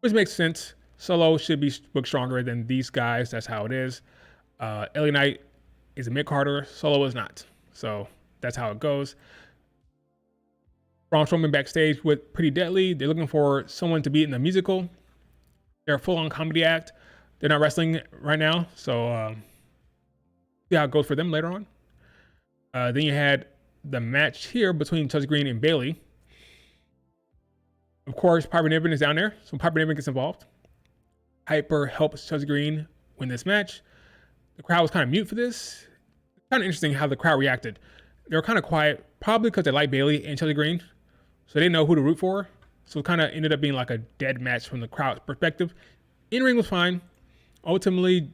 which makes sense. Solo should be booked stronger than these guys. That's how it is. LA Knight is a mid-carder. Solo is not. So that's how it goes. Braun Strowman backstage with Pretty Deadly. They're looking for someone to be in the musical. They're a full-on comedy act. they're not wrestling right now, so see how it goes for them later on. Then you had the match here between Chelsea Green and Bayley. Of course, Piper Niven is down there, so Piper Niven gets involved. Piper helps Chelsea Green win this match. The crowd was kind of mute for this. Kind of interesting how the crowd reacted. They were kind of quiet, probably because they like Bayley and Chelsea Green, so they didn't know who to root for. So it kind of ended up being like a dead match from the crowd's perspective. In-ring was fine. Ultimately,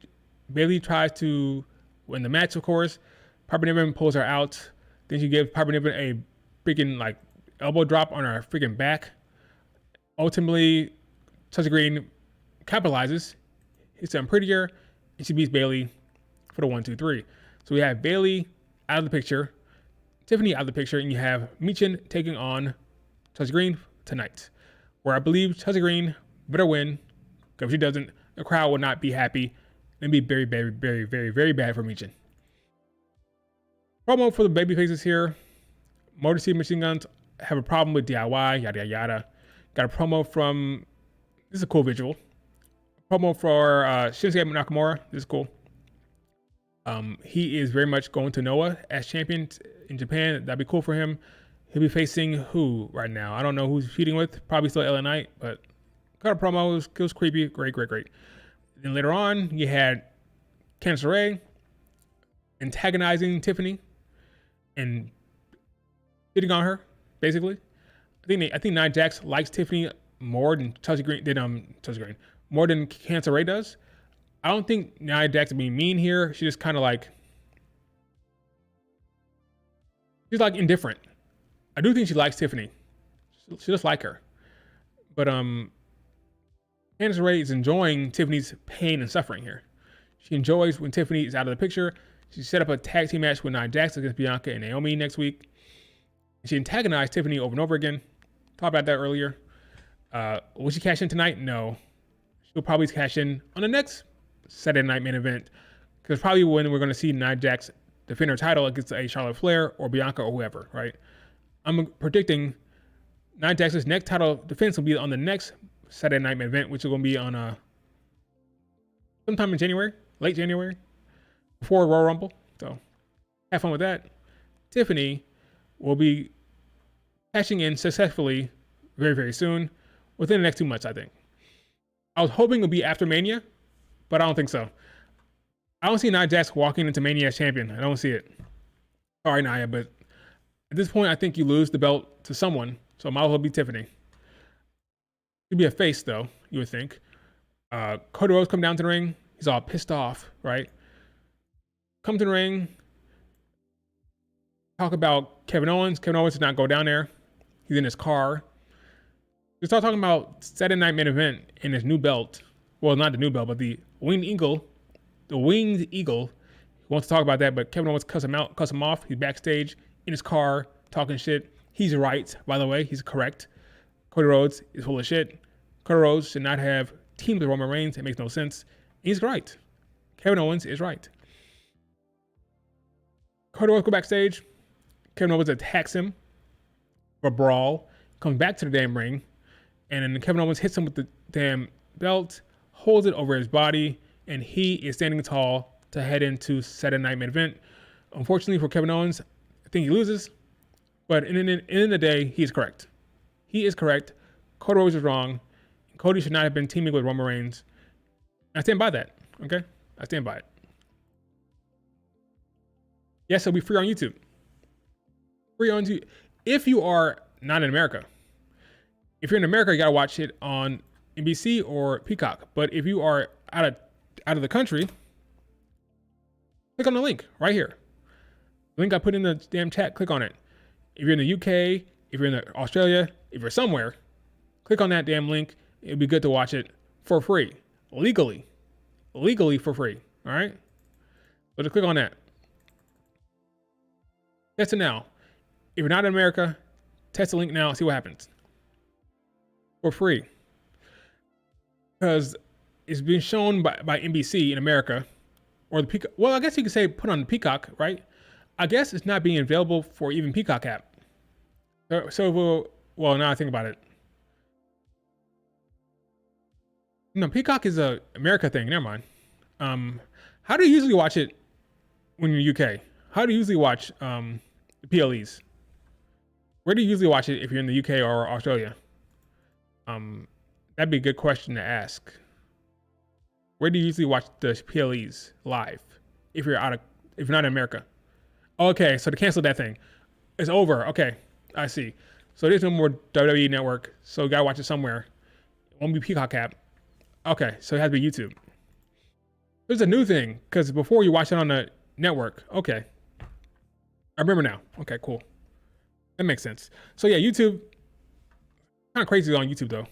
Bayley tries to win the match, of course. Piper Niven pulls her out. Then she gives Piper Niven a freaking like elbow drop on her freaking back. Ultimately, Chelsea Green capitalizes, hits them prettier, and she beats Bayley for the 1-2-3. So we have Bayley out of the picture, Tiffany out of the picture, and you have Michin taking on Chelsea Green tonight, where I believe Chelsea Green better win, because if she doesn't, the crowd will not be happy and be very, very, very, very, very bad for Michin. Promo for the babyfaces here. Motor City Machine Guns have a problem with DIY, yada, yada, yada. Got a promo from, this is a cool visual. Promo for Shinsuke Nakamura, this is cool. He is very much going to Noah as champion in Japan. That'd be cool for him. He'll be facing who right now? I don't know who's feuding with. Probably still LA Knight, but cut a promo. It was creepy. Great, great, great. Then later on, you had Candice LeRae antagonizing Tiffany and hitting on her, basically. I think Nia Jax likes Tiffany more than Chelsea Green more than Candice LeRae does. I don't think Nia Jax is being mean here. She's just kind of like, she's like indifferent. I do think she likes Tiffany. She just like her. But Candice LeRae is enjoying Tiffany's pain and suffering here. She enjoys when Tiffany is out of the picture. She set up a tag team match with Nia Jax against Bianca and Naomi next week. She antagonized Tiffany over and over again. Talked about that earlier. Will she cash in tonight? No. She'll probably cash in on the next Saturday Night Main Event, because probably when we're going to see Nia Jax defend her title against a Charlotte Flair or Bianca or whoever, right? I'm predicting Nia Jax's next title defense will be on the next Saturday Night Main Event, which is going to be on sometime in January, late January, before Royal Rumble. So have fun with that. Tiffany will be cashing in successfully very, very soon, within the next 2 months, I think. I was hoping it would be after Mania, but I don't think so. I don't see Nia Jax walking into Mania as champion. I don't see it. Sorry, Nia, but at this point, I think you lose the belt to someone, so it might as well be Tiffany. She'd be a face, though, you would think. Cody Rhodes come down to the ring. He's all pissed off, right? Come to the ring. Talk about Kevin Owens. Kevin Owens did not go down there. He's in his car. We start talking about Saturday Night Main Event and his new belt. Well, not the new belt, but the Winged Eagle. The Winged Eagle. He wants to talk about that, but Kevin Owens cuts him off. He's backstage in his car talking shit. He's right, by the way. He's correct. Cody Rhodes is full of shit. Cody Rhodes should not have teamed with Roman Reigns. It makes no sense. He's right. Kevin Owens is right. Cody Rhodes go backstage. Kevin Owens attacks him for a brawl. Comes back to the damn ring. And then Kevin Owens hits him with the damn belt, holds it over his body, and he is standing tall to head into Saturday Night Main Event. Unfortunately for Kevin Owens, I think he loses. But in the end of the day, he is correct. He is correct. Cody Rhodes is wrong. Cody should not have been teaming with Roman Reigns. I stand by that, okay? I stand by it. Yes, it'll be free on YouTube. Free on YouTube. If you are not in America. If you're in America, you gotta watch it on NBC or Peacock. But if you are out of the country, click on the link right here. The link I put in the damn chat, click on it. If you're in the UK, if you're in Australia, if you're somewhere, click on that damn link. It'd be good to watch it for free, legally for free. All right. So just click on that. Test it now. If you're not in America, test the link now. See what happens. For free. Because it's been shown by NBC in America, or the Peacock. Well, I guess you could say put on the Peacock, right? I guess it's not being available for even Peacock app. So now I think about it. No, Peacock is a America thing. Never mind. How do you usually watch it when you're in the UK? How do you usually watch the PLEs? Where do you usually watch it if you're in the UK or Australia? That'd be a good question to ask. Where do you usually watch the PLEs live if you're not in America? Okay, so to cancel that thing, it's over. Okay, I see. So there's no more WWE Network, so you gotta watch it somewhere. It won't be Peacock app. Okay, so it has to be YouTube. There's a new thing, because before you watch it on the network. Okay. I remember now. Okay, cool. That makes sense. So yeah, YouTube, kind of crazy on YouTube though.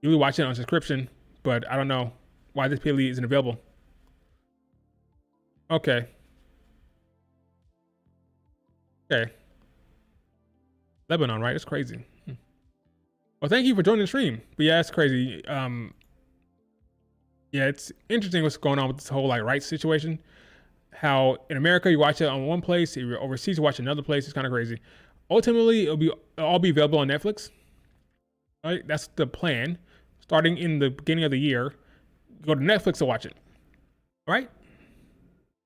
You watch it on subscription, but I don't know why this PLE isn't available. Okay. Okay. Lebanon, right? That's crazy. Well, thank you for joining the stream. But yeah, it's crazy. Yeah, it's interesting what's going on with this whole like rights situation. How in America you watch it on one place, if you're overseas you watch another place. It's kind of crazy. Ultimately, it'll all be available on Netflix. Right? That's the plan. Starting in the beginning of the year, go to Netflix to watch it. Right?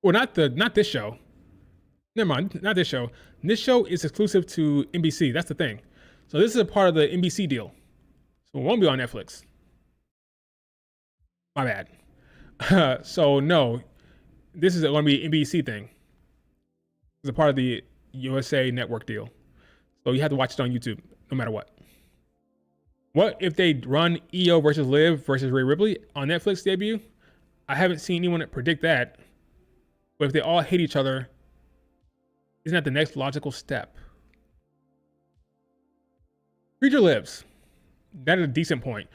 Well, not this show. Never mind, not this show. This show is exclusive to NBC. That's the thing. So this is a part of the NBC deal. So it won't be on Netflix. My bad. So no, this is going to be an NBC thing. It's a part of the USA Network deal. So you have to watch it on YouTube, no matter what. What if they run EO versus Liv versus Rhea Ripley on Netflix debut? I haven't seen anyone predict that. But if they all hate each other, isn't that the next logical step? Creature lives. That is a decent point.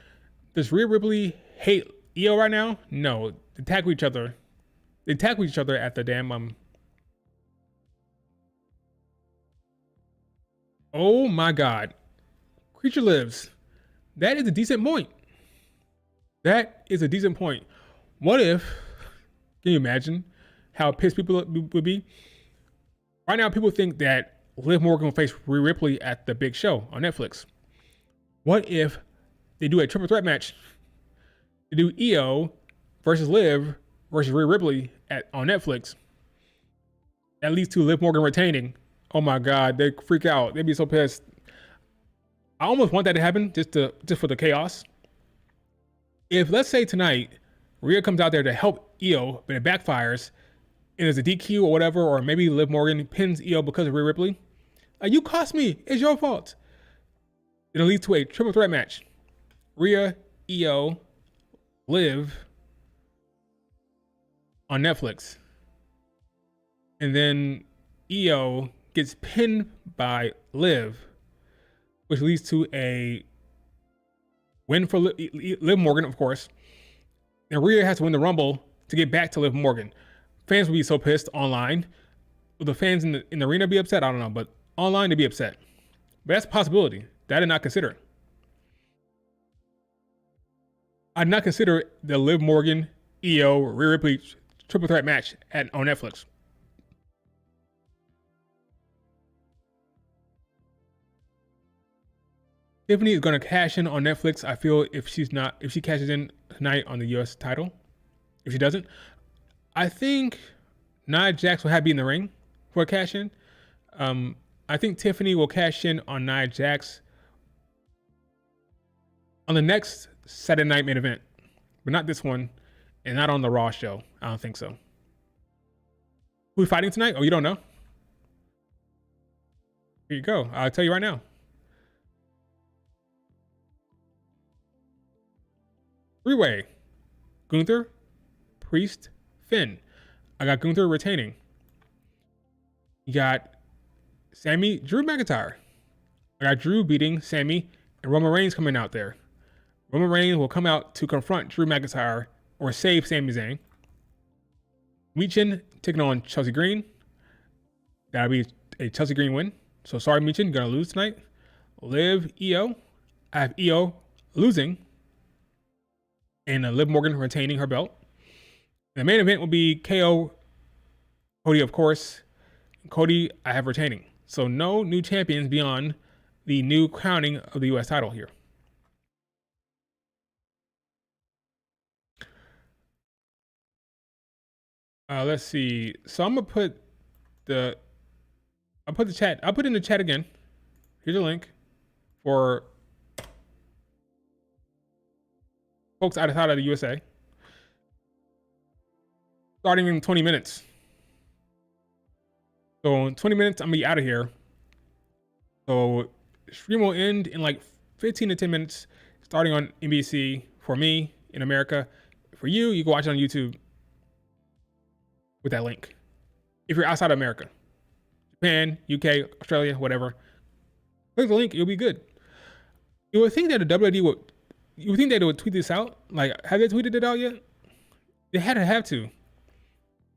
Does Rhea Ripley hate EO right now? No. They tackle each other. They tackle each other at the damn Oh my God. Creature lives. That is a decent point. That is a decent point. What if, can you imagine how pissed people would be? Right now, people think that Liv Morgan will face Rhea Ripley at the big show on Netflix. What if they do a triple threat match? They do EO versus Liv versus Rhea Ripley on Netflix. That leads to Liv Morgan retaining. Oh my God, they freak out. They'd be so pissed. I almost want that to happen just for the chaos. If let's say tonight Rhea comes out there to help EO, but it backfires, and there's a DQ or whatever, or maybe Liv Morgan pins EO because of Rhea Ripley. You cost me. It's your fault. It'll lead to a triple threat match. Rhea, EO, Liv on Netflix. And then EO gets pinned by Liv, which leads to a win for Liv Morgan, of course. And Rhea has to win the Rumble to get back to Liv Morgan. Fans will be so pissed online. Will the fans in the arena be upset? I don't know, but online they'd be upset. But that's a possibility that I did not consider. I did not consider the Liv Morgan, EO, Rhea Ripley triple threat match on Netflix. Tiffany is going to cash in on Netflix. I feel if she cashes in tonight on the US title, if she doesn't, I think Nia Jax will have to be in the ring for a cash in. I think Tiffany will cash in on Nia Jax on the next Saturday night main event, but not this one, and not on the Raw show. I don't think so. Who's fighting tonight? Oh, you don't know? Here you go. I'll tell you right now. Three-way. Gunther, Priest, Finn. I got Gunther retaining. You got Sammy, Drew McIntyre. I got Drew beating Sammy and Roman Reigns coming out there. Roman Reigns will come out to confront Drew McIntyre or save Sami Zayn. Michin taking on Chelsea Green. That'll be a Chelsea Green win. So sorry, Michin, you're going to lose tonight. Liv, EO. I have EO losing. And Liv Morgan retaining her belt. The main event will be KO, Cody, of course. Cody, I have retaining. So no new champions beyond the new crowning of the U.S. title here. Let's see. So I'm gonna put the chat. I'll put it in the chat again. Here's a link for folks outside of the USA. Starting in 20 minutes. So in 20 minutes, I'm gonna be out of here. So stream will end in like 15 to 10 minutes, starting on NBC for me in America. For you, you can watch it on YouTube with that link. If you're outside of America, Japan, UK, Australia, whatever, click the link, it'll be good. You would think that the WWE would, you would think they would tweet this out. Like, have they tweeted it out yet? They had to have to.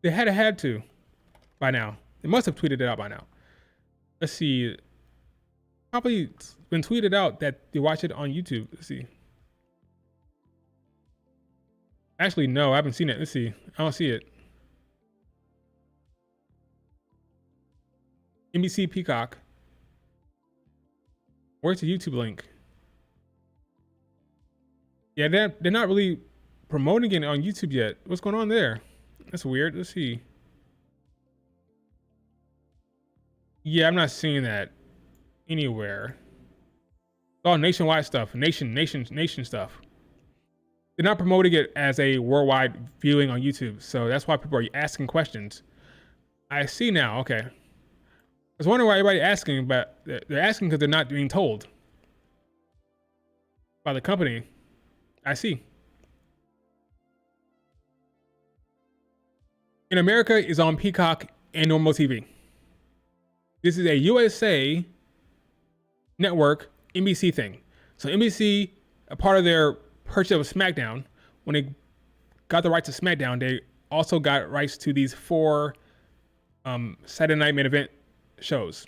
They had to have to by now. They must have tweeted it out by now. Let's see. Probably been tweeted out that they watch it on YouTube. Let's see. Actually, no, I haven't seen it. Let's see. I don't see it. NBC Peacock. Where's the YouTube link? Yeah, they're not really promoting it on YouTube yet. What's going on there? That's weird. Let's see. Yeah, I'm not seeing that anywhere. Oh, nationwide stuff. Nation stuff. They're not promoting it as a worldwide viewing on YouTube. So that's why people are asking questions. I see now. Okay. I was wondering why everybody asking, but they're asking because they're not being told by the company. I see. In America is on Peacock and normal TV. This is a USA network NBC thing. So NBC, a part of their purchase of Smackdown, when they got the rights to Smackdown, they also got rights to these 4 Saturday Night Main Event shows.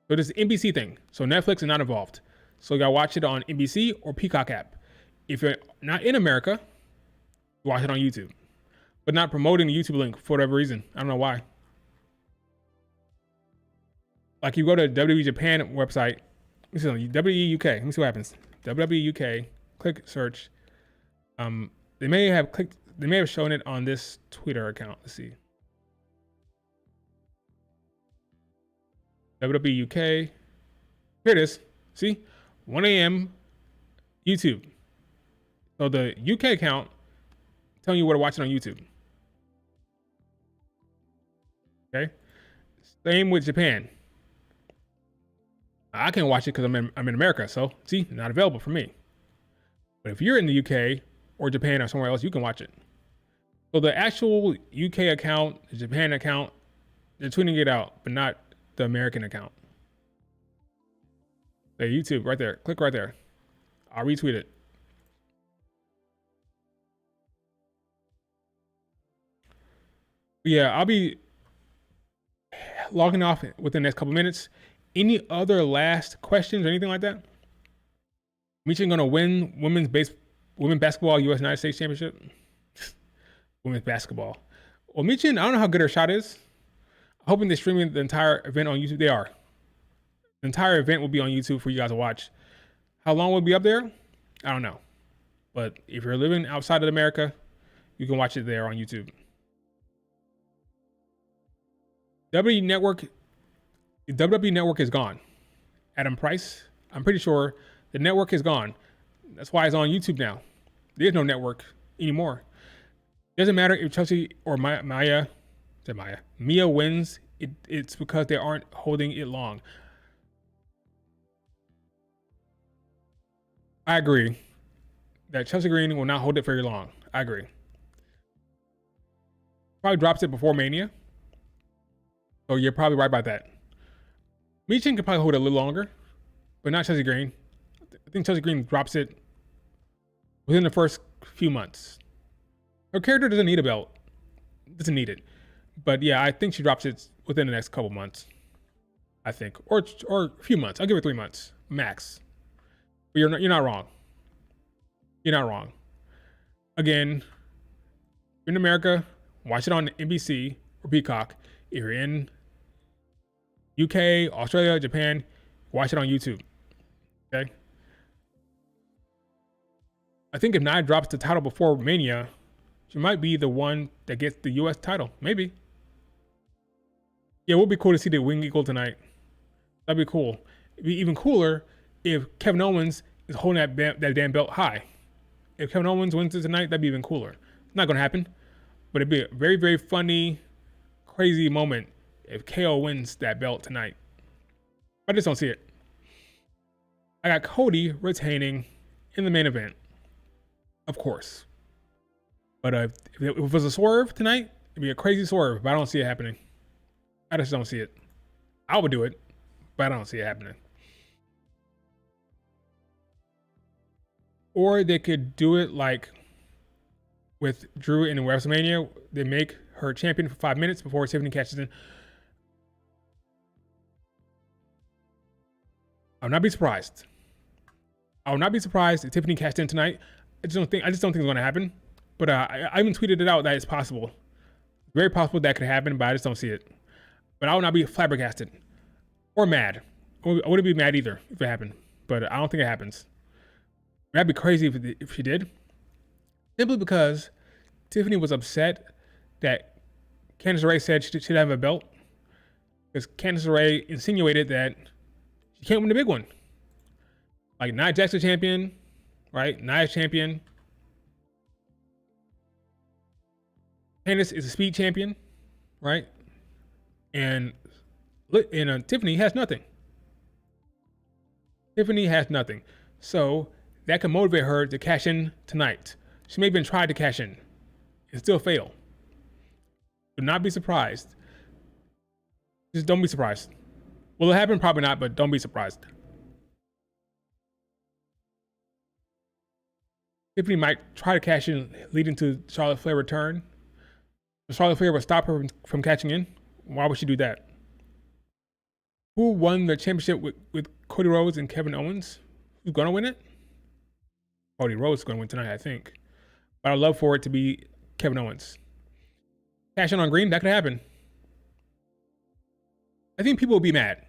So this is NBC thing. So Netflix is not involved. So you gotta watch it on NBC or Peacock app. If you're not in America, watch it on YouTube. But not promoting the YouTube link for whatever reason. I don't know why. Like you go to WWE Japan website, this is WWE UK. Let me see what happens. WWE UK, click search. They may have shown it on this Twitter account. Let's see. WWE UK. Here it is. See? 1 a.m. YouTube. So the UK account telling you where to watch it on YouTube. Okay. Same with Japan. I can watch it because I'm in America. So see, not available for me. But if you're in the UK or Japan or somewhere else, you can watch it. So the actual UK account, the Japan account, they're tweeting it out, but not the American account. The YouTube right there. Click right there. I'll retweet it. Yeah, I'll be logging off within the next couple minutes. Any other last questions or anything like that? Michin gonna win women's basketball U.S. United States Championship? Women's basketball. Well, Michin, I don't know how good her shot is. I'm hoping they're streaming the entire event on YouTube. They are. The entire event will be on YouTube for you guys to watch. How long will it be up there? I don't know. But if you're living outside of America, you can watch it there on YouTube. WWE Network is gone. Adam Price, I'm pretty sure the network is gone. That's why it's on YouTube now. There's no network anymore. Doesn't matter if Chelsea or Mia wins. It's because they aren't holding it long. I agree that Chelsea Green will not hold it very long. I agree. Probably drops it before Mania. So you're probably right about that. Michin could probably hold it a little longer, but not Chelsea Green. I think Chelsea Green drops it within the first few months. Her character doesn't need a belt. Doesn't need it. But yeah, I think she drops it within the next couple months. I think. Or a few months. I'll give it 3 months. Max. But you're not wrong. You're not wrong. Again, in America, watch it on NBC or Peacock. If you're in UK, Australia, Japan, watch it on YouTube. Okay. I think if Nia drops the title before Mania, she might be the one that gets the U.S. title. Maybe. Yeah, it would be cool to see the Wing Eagle tonight. That'd be cool. It'd be even cooler if Kevin Owens is holding that damn belt high. If Kevin Owens wins it tonight, that'd be even cooler. It's not going to happen, but it'd be a very, very funny, crazy moment if KO wins that belt tonight. I just don't see it. I got Cody retaining in the main event, of course. But if it was a swerve tonight, it'd be a crazy swerve, but I don't see it happening. I just don't see it. I would do it, but I don't see it happening. Or they could do it like with Drew in WrestleMania. They make her champion for 5 minutes before Tiffany catches in. I'll not be surprised. I will not be surprised if Tiffany cashed in tonight. I just don't think it's going to happen. But I even tweeted it out that it's possible. Very possible that could happen, but I just don't see it. But I will not be flabbergasted or mad. I wouldn't be mad either if it happened. But I don't think it happens. That'd be crazy if she did. Simply because Tiffany was upset that Candice LeRae said she should have a belt. Because Candice LeRae insinuated that she can't win the big one. Like Nia Jax the champion, right? Nia's champion. Candice is a speed champion, right? And Tiffany has nothing. Tiffany has nothing. So that can motivate her to cash in tonight. She may have even tried to cash in and still fail. Do not be surprised. Just don't be surprised. Will it happen? Probably not, but don't be surprised. Tiffany might try to cash in leading to Charlotte Flair return. If Charlotte Flair would stop her from catching in, why would she do that? Who won the championship with Cody Rhodes and Kevin Owens? Who's going to win it? Cody Rhodes is going to win tonight, I think. But I'd love for it to be Kevin Owens. Cash in on Green, that could happen. I think people will be mad.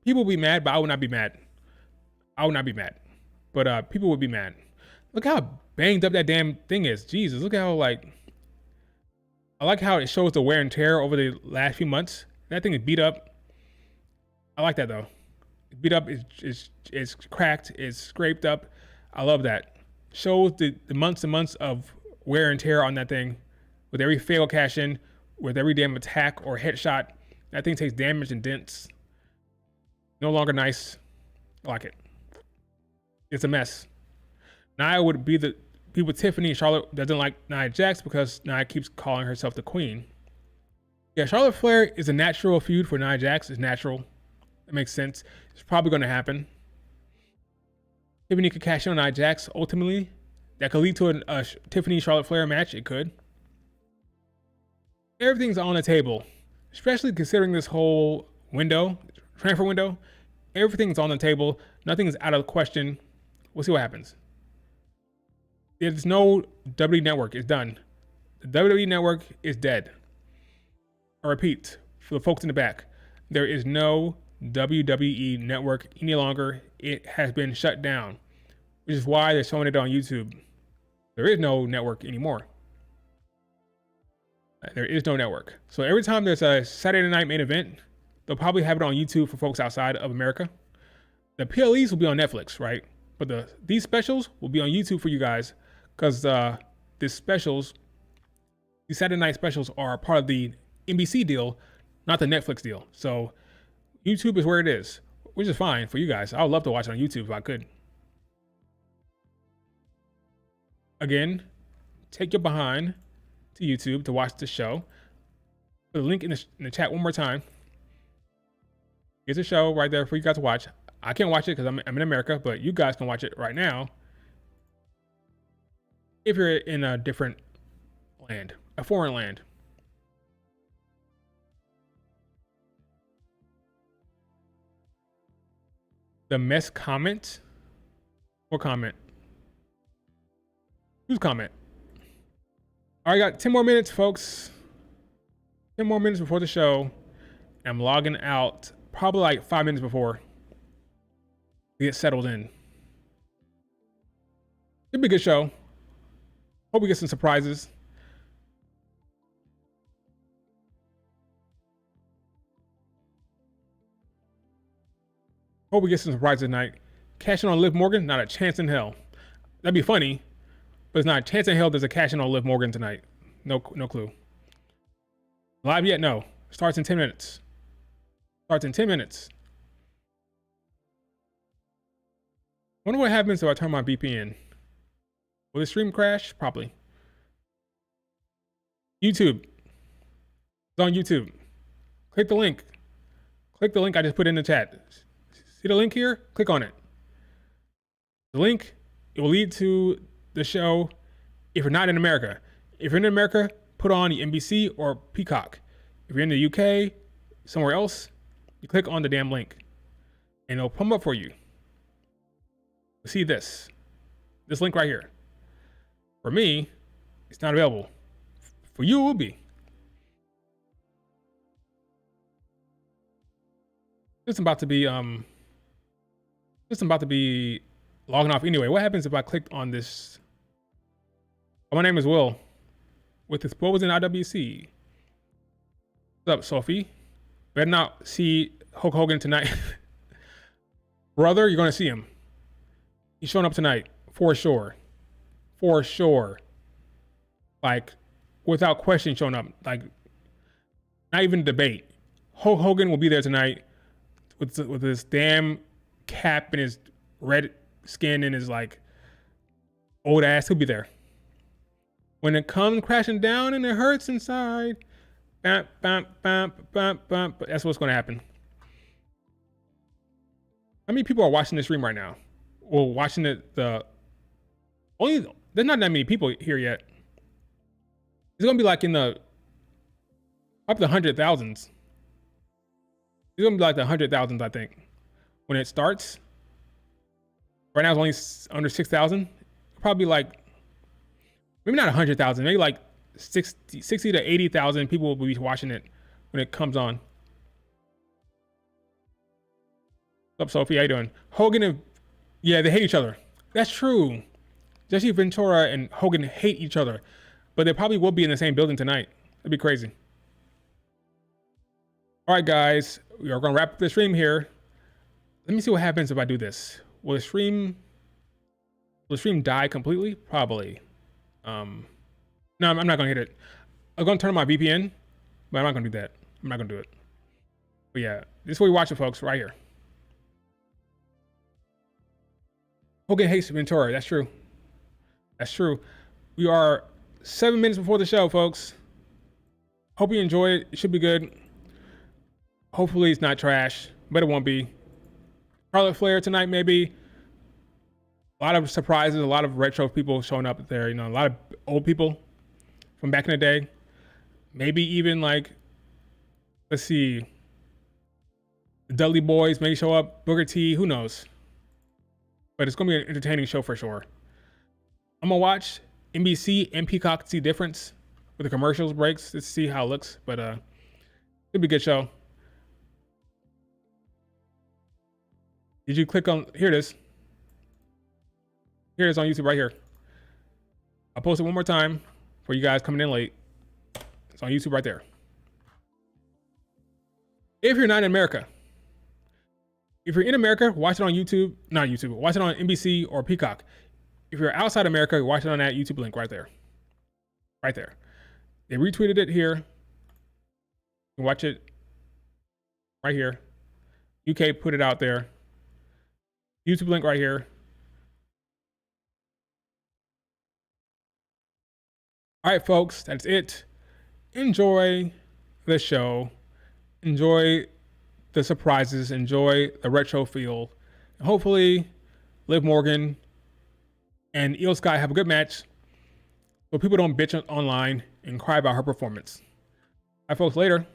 People will be mad, but I will not be mad. I will not be mad. But people will be mad. Look how banged up that damn thing is. Jesus, look how I like how it shows the wear and tear over the last few months. That thing is beat up. I like that though. It's beat up, it's cracked, it's scraped up. I love that. Shows the months and months of wear and tear on that thing. With every fail cash in, with every damn attack or headshot, that thing takes damage and dents. No longer nice. I like it. It's a mess. Nia would be with Tiffany. Charlotte doesn't like Nia Jax because Nia keeps calling herself the queen. Yeah, Charlotte Flair is a natural feud for Nia Jax. It's natural. It makes sense. It's probably going to happen. Tiffany could cash in on Nia Jax ultimately. That could lead to a Tiffany Charlotte Flair match. It could. Everything's on the table, especially considering this whole transfer window. Everything's on the table. Nothing's out of the question. We'll see what happens. There's no WWE Network. It's done. The WWE Network is dead. I repeat, for the folks in the back, there is no WWE Network any longer. It has been shut down, which is why they're showing it on YouTube. There is no network anymore. There is no network. So every time there's a Saturday night main event, they'll probably have it on YouTube for folks outside of America. The PLEs will be on Netflix, right? But these specials will be on YouTube for you guys because these Saturday night specials are part of the NBC deal, not the Netflix deal. So YouTube is where it is, which is fine for you guys. I would love to watch it on YouTube if I could. Again, take your behind to YouTube to watch the show. Put the link in the chat one more time. Here's a show right there for you guys to watch. I can't watch it because I'm in America, but you guys can watch it right now if you're in a different land, a foreign land. The mess comment? What comment? Whose comment? All right, got 10 more minutes, folks. 10 more minutes before the show. I'm logging out probably like 5 minutes before. we get settled in. It'll be a good show. Hope we get some surprises. Hope we get some surprises tonight. Cashing on Liv Morgan, not a chance in hell. That'd be funny, but it's not a chance in hell there's a cash in on Liv Morgan tonight. No clue. Live yet? No. Starts in 10 minutes. Starts in 10 minutes. Wonder what happens if I turn my VPN. Will the stream crash? Probably. YouTube. It's on YouTube. Click the link. Click the link I just put in the chat. See the link here? Click on it. The link, it will lead to the show if you're not in America. If you're in America, put on the NBC or Peacock. If you're in the UK, somewhere else, you click on the damn link and it'll come up for you. See this link right here. For me, it's not available. For you, it will be. It's about to be logging off anyway. What happens if I click on this? Oh, my name is Will. With this, what was in IWC? What's up, Sophie? Better not see Hulk Hogan tonight. Brother, you're gonna see him. He's showing up tonight, for sure. For sure. Like, without question showing up. Like, not even debate. Hulk Hogan will be there tonight with his damn cap and his red skin and his like old ass. He'll be there. When it comes crashing down and it hurts inside, bam, bam, bam, bam, bam, that's what's gonna happen. How many people are watching this stream right now? Well, watching it, there's not that many people here yet. It's gonna be like in the up to 100,000s. It's gonna be like the 100,000s, I think, when it starts. Right now it's only under 6,000. Probably like maybe not 100,000, maybe like 60 to 80,000 people will be watching it when it comes on. What's up, Sophie? How you doing? Hogan and yeah, they hate each other. That's true. Jesse Ventura and Hogan hate each other, but they probably will be in the same building tonight. That'd be crazy. All right, guys, we are gonna wrap up the stream here. Let me see what happens if I do this. Will the stream die completely? Probably. No, I'm not gonna hit it. I'm gonna turn on my VPN, but I'm not gonna do that. I'm not gonna do it. But yeah, this is where you watch it, folks, right here. Hogan hates Ventura. That's true. That's true. We are 7 minutes before the show, folks. Hope you enjoy it. It should be good. Hopefully it's not trash, but it won't be. Charlotte Flair tonight, maybe. A lot of surprises, a lot of retro people showing up there. You know, a lot of old people from back in the day. Maybe even like, let's see, the Dudley Boys may show up. Booker T, who knows? But it's gonna be an entertaining show for sure. I'm gonna watch NBC and Peacock to see the difference with the commercials breaks to see how it looks. But it'll be a good show. Did you click on, here it is. Here it is on YouTube right here. I'll post it one more time for you guys coming in late. It's on YouTube right there. If you're not in America, if you're in America, watch it on YouTube, not YouTube, watch it on NBC or Peacock. If you're outside America, watch it on that YouTube link right there. Right there. They retweeted it here. You can watch it right here. UK put it out there. YouTube link right here. All right, folks, that's it. Enjoy the show. Enjoy the surprises. Enjoy the retro feel. And hopefully, Liv Morgan and Io Sky have a good match so people don't bitch online and cry about her performance. All right, folks, later.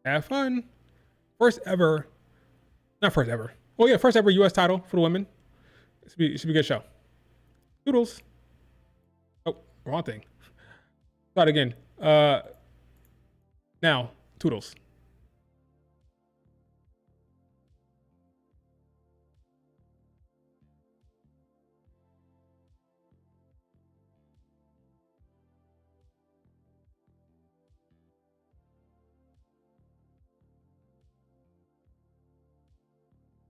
Have fun. First ever, not first ever. Oh yeah, first ever US title for the women. It should be a good show. Toodles. Oh, wrong thing. Start again. Now, toodles.